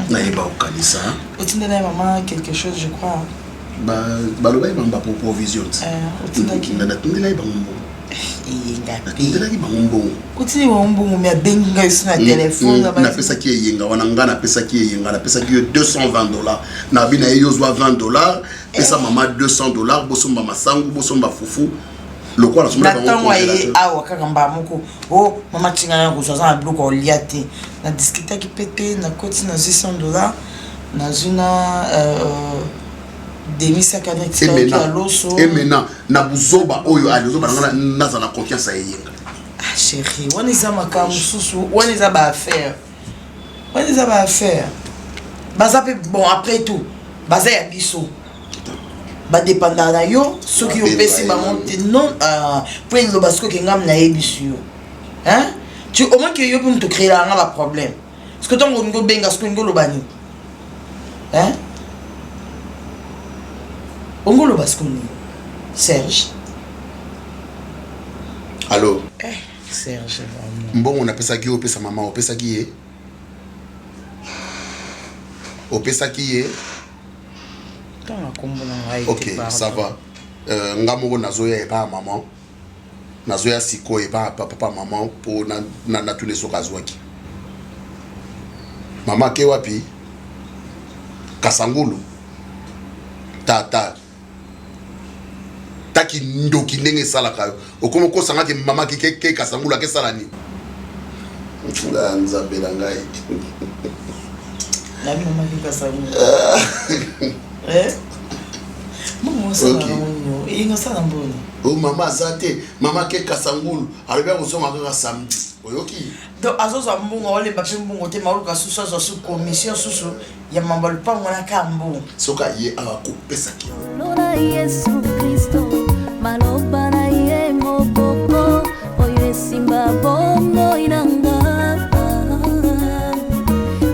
[SPEAKER 10] Na yeba okanisa.
[SPEAKER 9] Otinda na maman quelque chose je crois.
[SPEAKER 10] Baloba ibamba pour provision.
[SPEAKER 9] Otindaki
[SPEAKER 10] na tindela ibamba.
[SPEAKER 9] Yenga.
[SPEAKER 10] Tindela ibamba.
[SPEAKER 9] Otini wa mbongo me benga sur téléphone
[SPEAKER 10] na pesa ki yenga wana ngana pesa ki yenga na pesa ki $220. Na bina yo zwa $20, pesa mama $200, bosomba masangu, bosomba fufu. Lokwa na somba
[SPEAKER 9] bango. Na tango awa kaka mbamoko. Oh mama tinga na ko soza na bloko oliate. Na discuter ki pété na koti na $600 na zuna Demis Akanet qui a l'osso.
[SPEAKER 10] Et maintenant, na buzoba oyo alizoba na za na confiance à yenga.
[SPEAKER 9] Ah chérie, on est à makamu susu, on est à ba affaire. On est à ba affaire. Baza bon après tout, baza ya biso. Ba dépendant na yo, ceux qui ont payé ba monter non pour le basco que ngam na yebisu. Hein? Tu au moins que yo pour te créer là un problème. Parce que ton ngo benga ce que ngo lo bani. Hein? Ongolo Basconi. Serge.
[SPEAKER 10] Allô?
[SPEAKER 9] Serge.
[SPEAKER 10] Bon, on appelle ça qui, on appelle ça maman, on appelle ça qui. opesaki ye ok ça va nga moko nazoya epa ya maman nazoya sikoyo epa ya papa maman mpo natune soki azwaki mama ake wapi kasangulu tata taki ndoki ndenge esalaka yo okoma okosangaki mama ke kasangulu akesala nini nzambe na ngai
[SPEAKER 9] nabi mama ke kasangulu
[SPEAKER 10] oh mama aza te mama ke kasangulu alobi akosonga kaka samedi oyoki
[SPEAKER 9] donc azozwa mbungo olemba mpe mbungo te maoluka susu azwa su commission susu ya mambo ya lupango wana ka mbungo
[SPEAKER 10] soki aye akopesaki
[SPEAKER 12] lona yesu kristo maloba na ye mokoko oyo esimba bongo inanga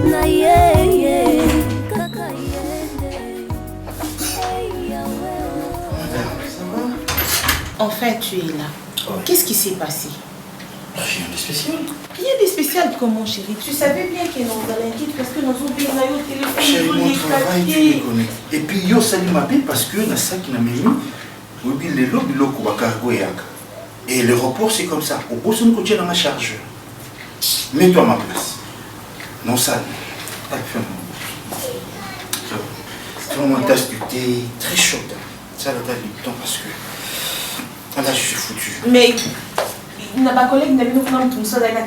[SPEAKER 12] na yeye kaka yende.
[SPEAKER 6] Enfin, tu es là. Qu'est-ce qui s'est passé?
[SPEAKER 11] Rien de spécial.
[SPEAKER 6] Rien de spécial comment, chérie? Tu savais bien que nous allons quitter parce que nous avons bien au téléphone.
[SPEAKER 11] Chérie, mon travail, tu me connais. Et puis, yo, ça m'a bien parce que dans ça qui n'a mis, oui, les lobes, l'eau, cargo et et le report, c'est comme ça. Au bout, on continue dans ma charge. Mets-toi à ma place. Non, ça. Vraiment, une tasse de thé très chaude. Ça, la tasse du temps parce que. Là, je suis foutu.
[SPEAKER 6] Mais. Na ba collègue na bino kuna mtu msoda ina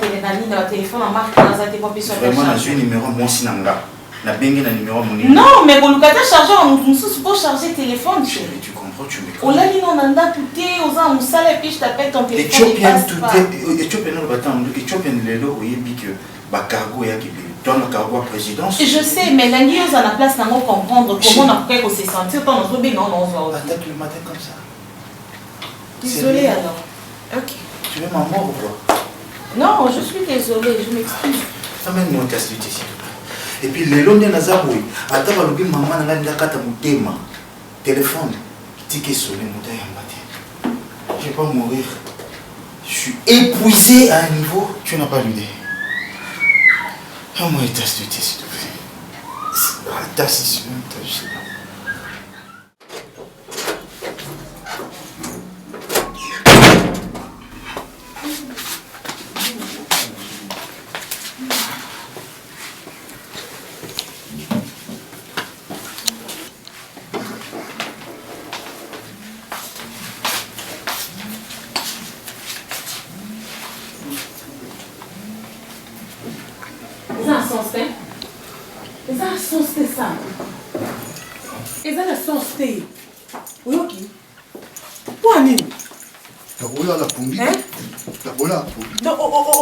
[SPEAKER 6] téléphone en marque dans un téléphone sur
[SPEAKER 11] vraiment na un numéro moi sinanga na bengi na numéro mon
[SPEAKER 6] non mais pour le cas chargeur on mtu pour charger téléphone
[SPEAKER 11] chérie tu comprends tu me
[SPEAKER 6] on l'a dit non nanda tout aux ans on sale et puis je t'appelle ton téléphone
[SPEAKER 11] Éthiopien tout Éthiopien no batam Éthiopien lelo oyebi que ba cargo ya ki dans le cargo à présidence
[SPEAKER 6] je sais mais nangi aux à la place na comprendre comment on a fait qu'on se sentir quand on se bien non
[SPEAKER 11] attaque le matin comme ça
[SPEAKER 6] désolé alors OK.
[SPEAKER 11] Tu veux ma mort ou quoi?
[SPEAKER 6] Non, je suis désolée, je m'excuse.
[SPEAKER 11] Amène-moi un casse s'il te plaît. Et puis, les longs de Nazaroui, attends, le maman n'a pas de thème. Téléphone, ticket sur les moutons et un matin. Je ne vais pas mourir. Je suis épuisé à un niveau, tu n'as pas l'idée. Amène-moi un tasse de thé, s'il te plaît. Tasse ici, je sais pas.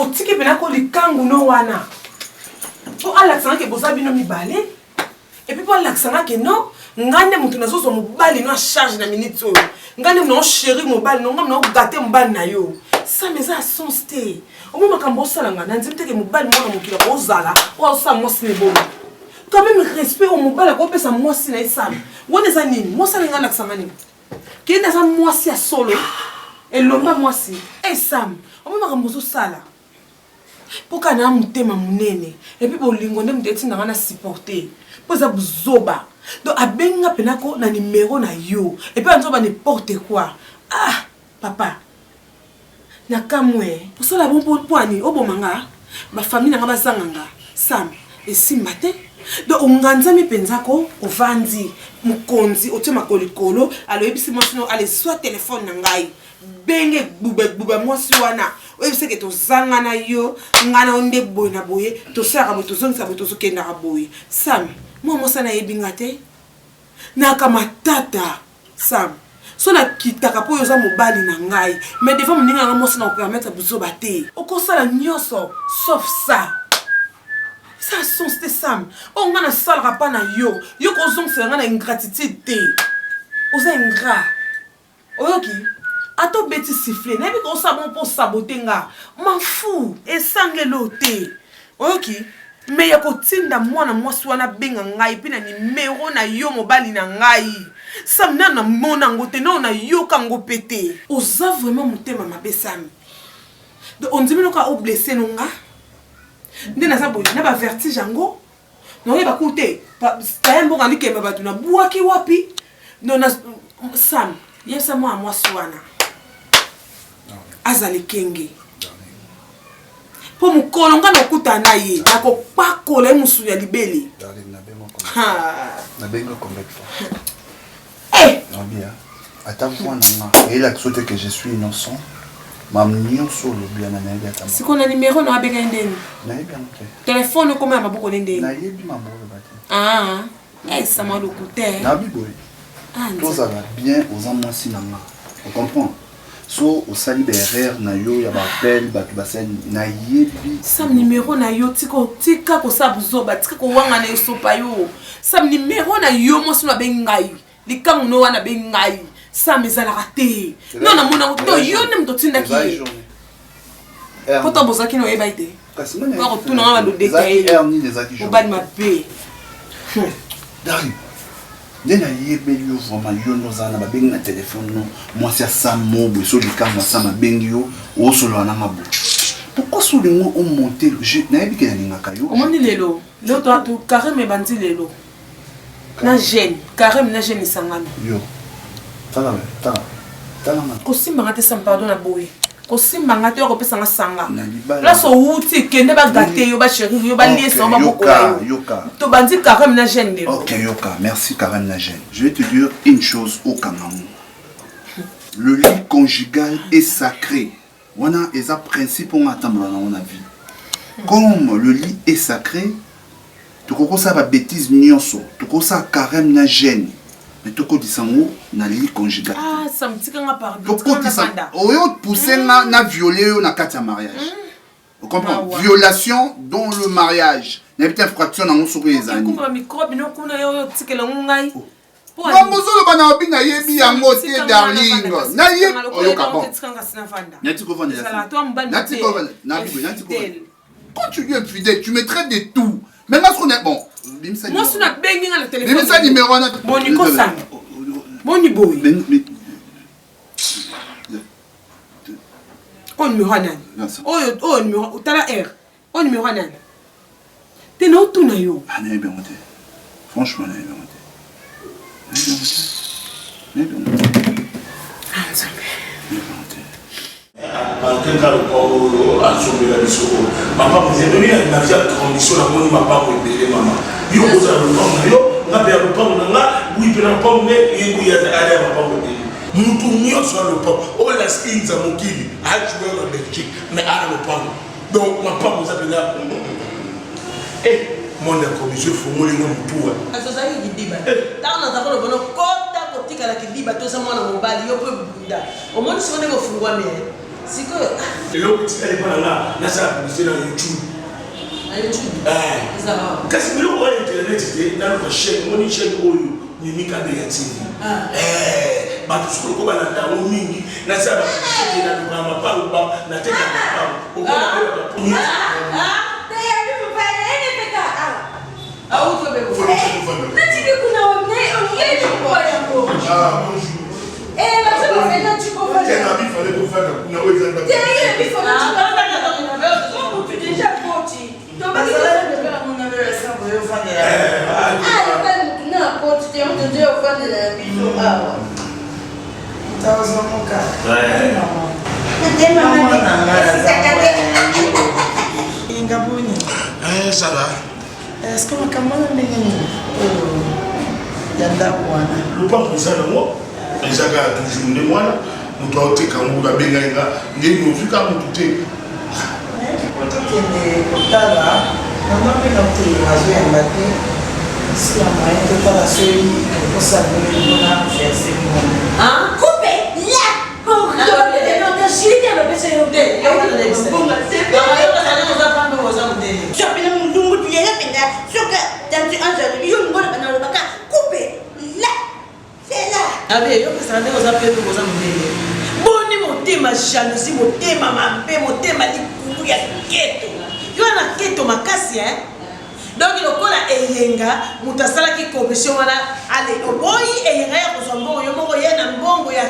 [SPEAKER 4] otiki pena ko likangu no wana po alaksanga ke boza bino mibale et puis po alaksanga ke no ngane mutu nazozo mobali no a charge na minute oyo ngane no chéri mobali no ngam no gâter mobali na yo ça mais ça sens te omo makambo salanga na nzimte ke mobali mwana mokila ko zala o sa mosi ne bo quand même respect au mobali ko pesa mosi na isala wona za nini mosi na ngana ksanga nini ke na za mosi ya solo elomba mosi Sam omo makambo zo sala poka na mutema munene et puis bolingo nde muteti na ngana supporter poza buzoba donc abenga penako na numéro na yo et puis anzoba n'importe quoi papa na kamwe posola bon poani obomanga ba famille na bazanganga Sam esimba te donc onganza mipenzako ovandi mukonzi otema kolikolo aloyebisi mosino ale soit téléphone na ngai benge bube mwasi wana oyebise ke tozanga na yo ngana onde boye na boye tosaka bo tozongisa bo tozokenda ka boye Sam moi mosana yebinga te naka matata Sam so na kitaka po yoza mobali na ngai mais des fois moninga nga mosana o permettre buzoba te okosala nyoso sauf ça ça son c'était Sam on ngana salaka pa na yo kozongisa ngana ingratitude te oza ingrat oyoki ato beti siffler nebi ko sabon pour saboter nga m'en fous et sangelo te oyoki mais ya kotinda mwana mwasi wana benga ngai pe na numéro na yo mobali na ngai Sam na mona ngote na na yo kango pété oza vraiment motema mabe Sam donc on dit que o blessé nonga ndena za boy na ba vertige yango Non, il va coûter. C'est un bon ami qui m'a dit na buaki wapi. Non, Sam, il y a ça moi swana. Azali kenge. Pour me kolonga no kutana ye, nako pa kole musu ya libeli.
[SPEAKER 3] Na bengo combien de fois? Eh! Non bien. Attends moi na. Et la soute que je suis innocent. Mamnion sur le bien na naïga ta.
[SPEAKER 4] Si qu'on a numéro no abeka ndeni.
[SPEAKER 3] Naïga ok.
[SPEAKER 4] Téléphone comment ma boko ndeni.
[SPEAKER 3] Naïbi ma boko bati.
[SPEAKER 4] Ah. Eh ça m'a le coûté.
[SPEAKER 3] Na biboy. Ah. Tout ça va bien aux amours si nanga. On comprend. So au sali derrière na yo ya ba appel ba kibasen na yebi.
[SPEAKER 4] Sam numéro na yo tiko tika ko sabuzo ba tika ko wanga na sopa yo. Sam numéro na yo mo sino bengai. Likangu no wana bengai. Sam ezala raté. Non na mona to yo nem to tinda ki. Poto bozaki no yeba ite.
[SPEAKER 3] Kasi mona.
[SPEAKER 4] Ko tuna na do détail.
[SPEAKER 3] Erni les aki.
[SPEAKER 4] Au bal ma paix.
[SPEAKER 3] Dari. Dena yebeli yo vraiment yo nozana ba bengi na téléphone no. Moi c'est ça mo bo so likanga ça ma bengi yo o solo na ngabo. Pourquoi so lingo on monter le jeu na yebiki na ngaka yo?
[SPEAKER 4] O moni lelo. Lelo to atu carré bandi lelo. Na jeune, carré na jeune sangana.
[SPEAKER 3] Yo. Tala.
[SPEAKER 4] Ko simba ngate sam pardon na boye. Ko simba ngate ko pesa sanga. Là so wuti kende ba gâté yo ba chéri yo ba lié ba moko.
[SPEAKER 3] Yoka.
[SPEAKER 4] To bandi carré na jeune lelo.
[SPEAKER 3] OK Yoka, merci Karen Nagène. Je vais te dire une chose au Kangamou. Le lit conjugal est sacré. On a des principes on attend dans mon avis. Comme le lit est sacré, tu comprends ça va bêtise nyonso. Tu comprends ça Karen Nagène. Mais tu comprends ça na lit conjugal.
[SPEAKER 4] Ah, ça me dit qu'on a parlé.
[SPEAKER 3] Tu comprends ça. Oyo pousser na violer na carte mariage. Vous comprenez? Violation dans le mariage. Il y a peut-être fraction dans mon sourire les années.
[SPEAKER 4] Microbe no kuna yo tikela ngai.
[SPEAKER 3] Bamozolo bana obina yebi yango te darling. Na yebi oyoka bon. Nati ko vendre ça. Nati ko vendre. Quand tu lui es fidèle, tu me traites de tout. Maintenant ce qu'on est bon.
[SPEAKER 4] Moi sur la bengi na le téléphone.
[SPEAKER 3] Bim ça numéro na.
[SPEAKER 4] Boni ko ça. Boni boy. On numéro nan. Oh numéro tala R. On numéro nan. T'es non tout na yo.
[SPEAKER 3] Ah n'est bien monté. Franchement n'est bien monté. N'est bien monté.
[SPEAKER 4] Ah ça.
[SPEAKER 8] Quelqu'un le corps a sauvé la mission. Maman vous avez donné la vie à condition la bonne maman pour aider maman. Yo vous avez le temps yo, na bien le temps na oui bien le temps mais il y a aller maman pour aider. Mutu nyo sur le pont. Oh la skin za mokili. A joué en Belgique mais à le pont. Donc maman vous avez là. Eh mon commission faut moi les mutu.
[SPEAKER 7] Azozali kidiba. Tana za kono bono kota kotika la kidiba to sa mwana mobali yo pe bunda. Omoni sone ko fungwa me. Siko.
[SPEAKER 8] Lelo kitika le bana là na sa publicité na YouTube.
[SPEAKER 7] Na YouTube.
[SPEAKER 8] Ça va. Kasi bilo wa internet te na ko chaîne moni chaîne oyo ni mika be ya TV. Ba tu siko ko bana ta o mingi na sa ba kitika na mama pa ba na teka pa. O ko na ba pour ni. Ça va.
[SPEAKER 9] Est-ce que ma camarade n'est pas
[SPEAKER 8] le pas pour ça non mais ça a toujours de moi nous doit être quand on va bien gagner les nous vu quand on tout est
[SPEAKER 9] quand on est là normalement on est à Mbappé si on a été pas la seule pour ça on a fait c'est bon
[SPEAKER 7] hein coupé là pour non de suite le PC au dé yo on est bon c'est bon on va prendre aux hommes dé je peux nous nous dire là sur que dans un jour yo on va dans le bac coupé là c'est là ah bien yo ça on va prendre aux hommes dé boni motema jalousie motema mabe motema likulu ya keto yo na keto makasi hein donc lokola eyenga mutasala ki commission wana ale oboyi eyenga ko zombo yo moko yena mbongo ya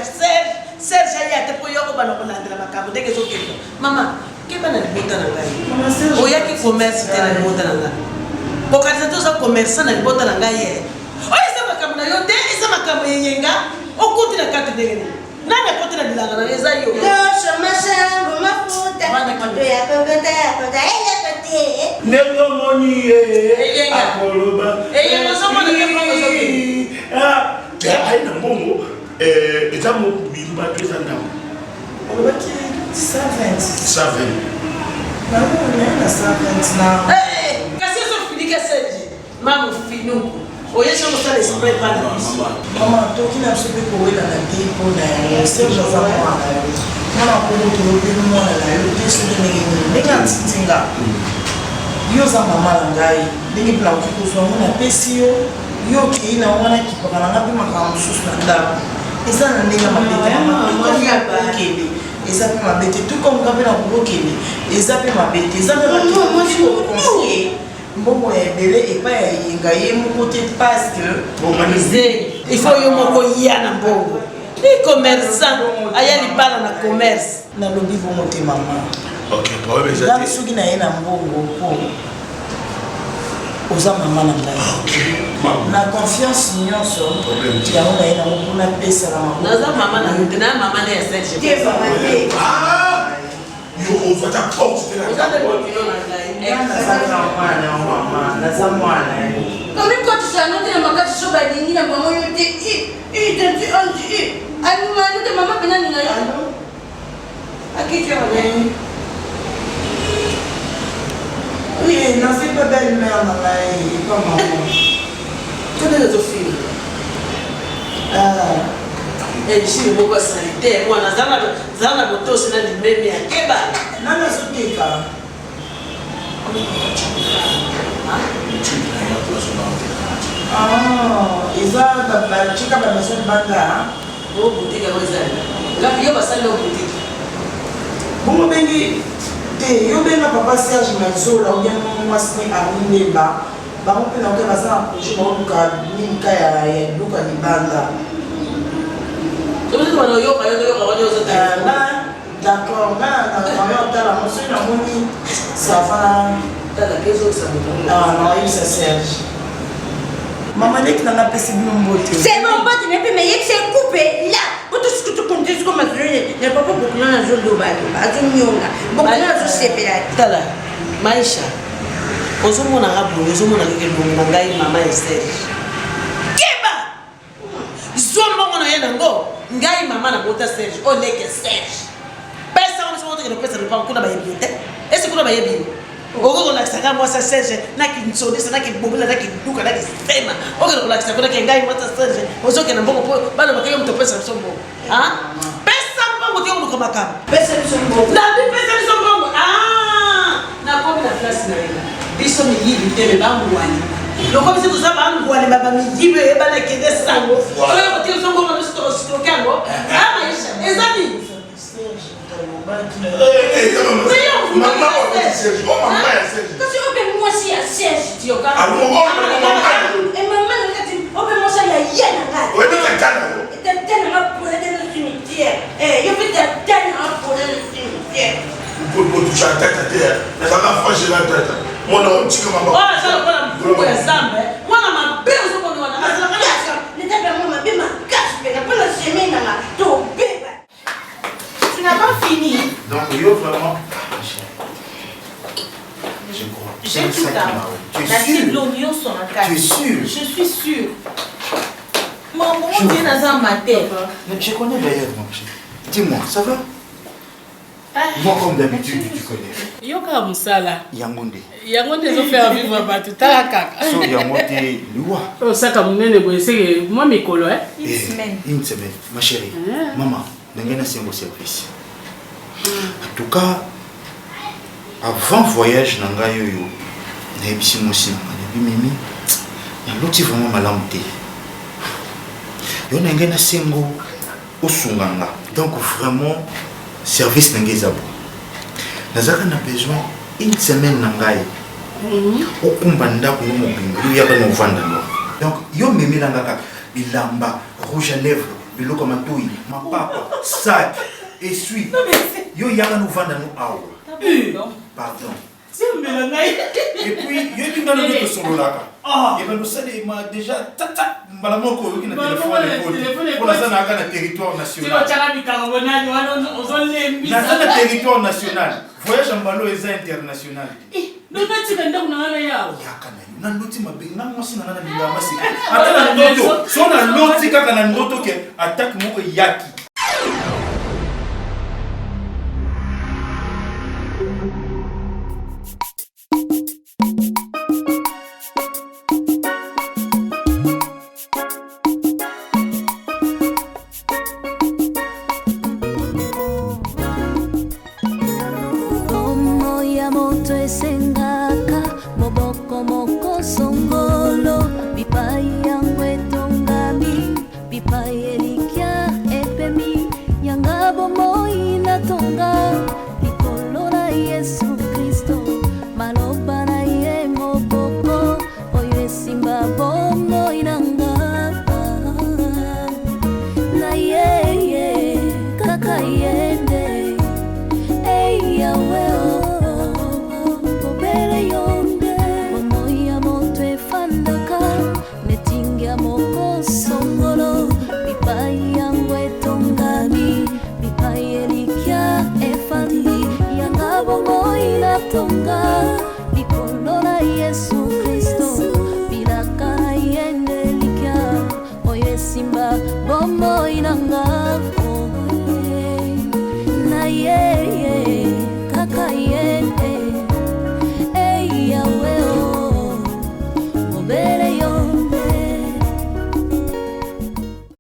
[SPEAKER 7] Serge ya te po yo ko bana ko landela makambo deke zo keto mama ke bana libota na ngai oya ki commerce te na libota na ngai Kokalisateur ça commerçant na libota na ngai ye. Oyo eza makambo na yo te, eza makambo yenyenga. Okuti na kati ndenge. Nani akote na bilanga na eza yo.
[SPEAKER 13] Tosho mashango mafuta. Mafuta ya kokota ya kota enya kote.
[SPEAKER 8] Ndenge moni
[SPEAKER 7] yenga.
[SPEAKER 8] Akoloba.
[SPEAKER 7] Yenga somona ke pango soki.
[SPEAKER 8] Ah, ai na mbongo eza mo bimba pesa ndamo.
[SPEAKER 9] Olobaki 120.
[SPEAKER 8] 120.
[SPEAKER 9] Na na 120 na.
[SPEAKER 7] Kasi so filika seji. Mamu finuku. Oye so mo sala spray pa na biso.
[SPEAKER 9] Mama toki na sope ko wela na tipo na serge za mwana. Mwana ko to lobi mwana na yo teso de ngi. Ndinga tsinga. Yo za mama na ngai. Ndingi pla ko so mwana pesi yo. Yo ki na wana ki pa na ngapi makamu susu na ndaba. Eza na ndinga mabete na mabete. Eza pe mabete tout comme ngapi na kulokele. Eza pe mabete. Eza pe mabete ko confier. Mbongo ya ebele epa ya yenga ye moko te parce que
[SPEAKER 7] il faut yo moko ya na mbongo. Ni commerçant aya libala na commerce
[SPEAKER 9] na lobi bongo te mama.
[SPEAKER 8] OK, problème
[SPEAKER 9] eza te. Soki na ye na mbongo po oza mama na ngai. Na confiance nyonso yango na ye na moko na pesa na mama.
[SPEAKER 7] Naza mama na yo te na mama na ya Serge.
[SPEAKER 9] Te mama te.
[SPEAKER 8] Yo on va ta porte de la table.
[SPEAKER 13] Comme quand tu s'en as dit, ma carte sur la ligne, la maman était maman pénale. À qui tu as allé?
[SPEAKER 9] Oui, non, c'est pas belle-mère, maman, pas maman.
[SPEAKER 7] Quelle est notre fille? Et ici, le mot sanitaire, moi, Zana Moto, c'est là, le même à Keba.
[SPEAKER 9] Non, non, c'est pas. Ils ont la chica de la maison de Banda.
[SPEAKER 7] Au boutique à Roselle. Là, il y a pas ça dans la boutique.
[SPEAKER 9] Bon, bengi, yo benga papa Serge Mazola, ou bien moi, c'est Armineba. Bah, on peut l'entendre à ça, je vais vous dire, Luka Libanda. D'accord, ça va. Non, il se Serge. Maman dit que tu as passé une bonne beauté.
[SPEAKER 13] C'est mon pote, mais c'est coupé là. Quand tu te comptes, tu commences à dire, il n'y a pas beaucoup de gens à jouer au bal. Beaucoup de gens à jouer
[SPEAKER 7] Tala, Maïcha, ozomona rabu, ozomona kelongo ngai mama ya Serge. Keba! Zombo na yena ngo, ngai mama na bota Serge, oleke Serge. Pesa on se montre que le pesa ne pas kuna ba yebi te. Est-ce que kuna ba yebi? Oko la saka moi ça Serge, na ki nsodisa na ki bobela na ki duka na ki sema. Oko la saka kuna ngai moi ça Serge. Ozoke na mbongo po bana bakayo mto pesa msombo. Ah? Pesa mbongo te uluko makamba.
[SPEAKER 9] Pesa msombo.
[SPEAKER 7] Na bi pesa msombo. Ah! Na komi na place na yena. Biso mi yibi te be bangu wani. Loko biso to saba bangu wani baba mi yibi e bana kende sango. Oyo ko te msombo na biso to strokango. Ah Maisha, ezami.
[SPEAKER 8] Maman, Serge, maman, Serge.
[SPEAKER 13] Quand tu opères moi si à Serge, tu
[SPEAKER 8] as alors
[SPEAKER 13] et maman opère moi ça y a rien là.
[SPEAKER 8] Ouais, mais t'as calme.
[SPEAKER 13] T'as tellement pour le cimetière. Eh, il fait tellement pour le cimetière.
[SPEAKER 8] Pour toucher la tête à terre. Ça va franchir la tête. Mon nom, tu comme maman.
[SPEAKER 7] Oh, ça va pour la zambe. Moi na mabe ozo ko na na
[SPEAKER 13] casse. Ne t'as pas maman be ma casse, mais pas la semaine na to beba. Tu n'as pas fini.
[SPEAKER 3] Donc, yo vraiment.
[SPEAKER 6] J'ai tout ça. La cible l'oignon sur la carte.
[SPEAKER 3] Tu es sûr?
[SPEAKER 6] Je suis sûre. Maman, on vient dans ma tête.
[SPEAKER 3] Je connais d'ailleurs, mon chéri. Dis-moi, ça va? Moi, comme d'habitude, tu connais.
[SPEAKER 14] Yoka Moussala.
[SPEAKER 3] Yangonde.
[SPEAKER 14] Yangonde, ils ont fait vivre battu. T'as la caca.
[SPEAKER 3] So, Yangonde, Loua.
[SPEAKER 14] Oh, ça, comme nous, c'est moi, mes colos, hein?
[SPEAKER 3] Une semaine, ma chérie. Maman, nous avons un service. En tout cas, avant le voyage, nous avons eu un aussi. Mimi, l'autre vraiment malamté. Nous avons un sengo au Sunganga. Donc, vraiment, service n'a pas. Nous avons besoin d'une semaine. Au Kumbanda, pour nous, il y a un vendre. Donc, yo mimi langa bilamba, rouge à lèvres, biloko matoi, ma papa, sac, essuie. Yo yanga nous vendre nous awa. Pardon.
[SPEAKER 15] Et puis, il y a une dans le solo là. Et bien, nous savons déjà, tata, malamoko, qui n'a téléphone, pour la zone à territoire national. La zone territoire national. Voyage en ballon est international. Non, nandoti mabenga mwasi na nana binga masika ata na ndoto so na loti kaka na ndoto ke attaque moko yaki
[SPEAKER 12] Como ya moto esengaka moboko moko songolo bipai yangu etongami bipai elikia epemi yanga bomoi natonga likolo na Yesu Kristo maloba na ye moboko oyo esimba bomoi nanga na ye kaka yende ei yawe moko songolo bipai yangu etongami bipai elikia efandi yanga bomoi natonga likolo na Yesu Kristo bilaka na yende elikia oyo esimba bomoi nanga na ye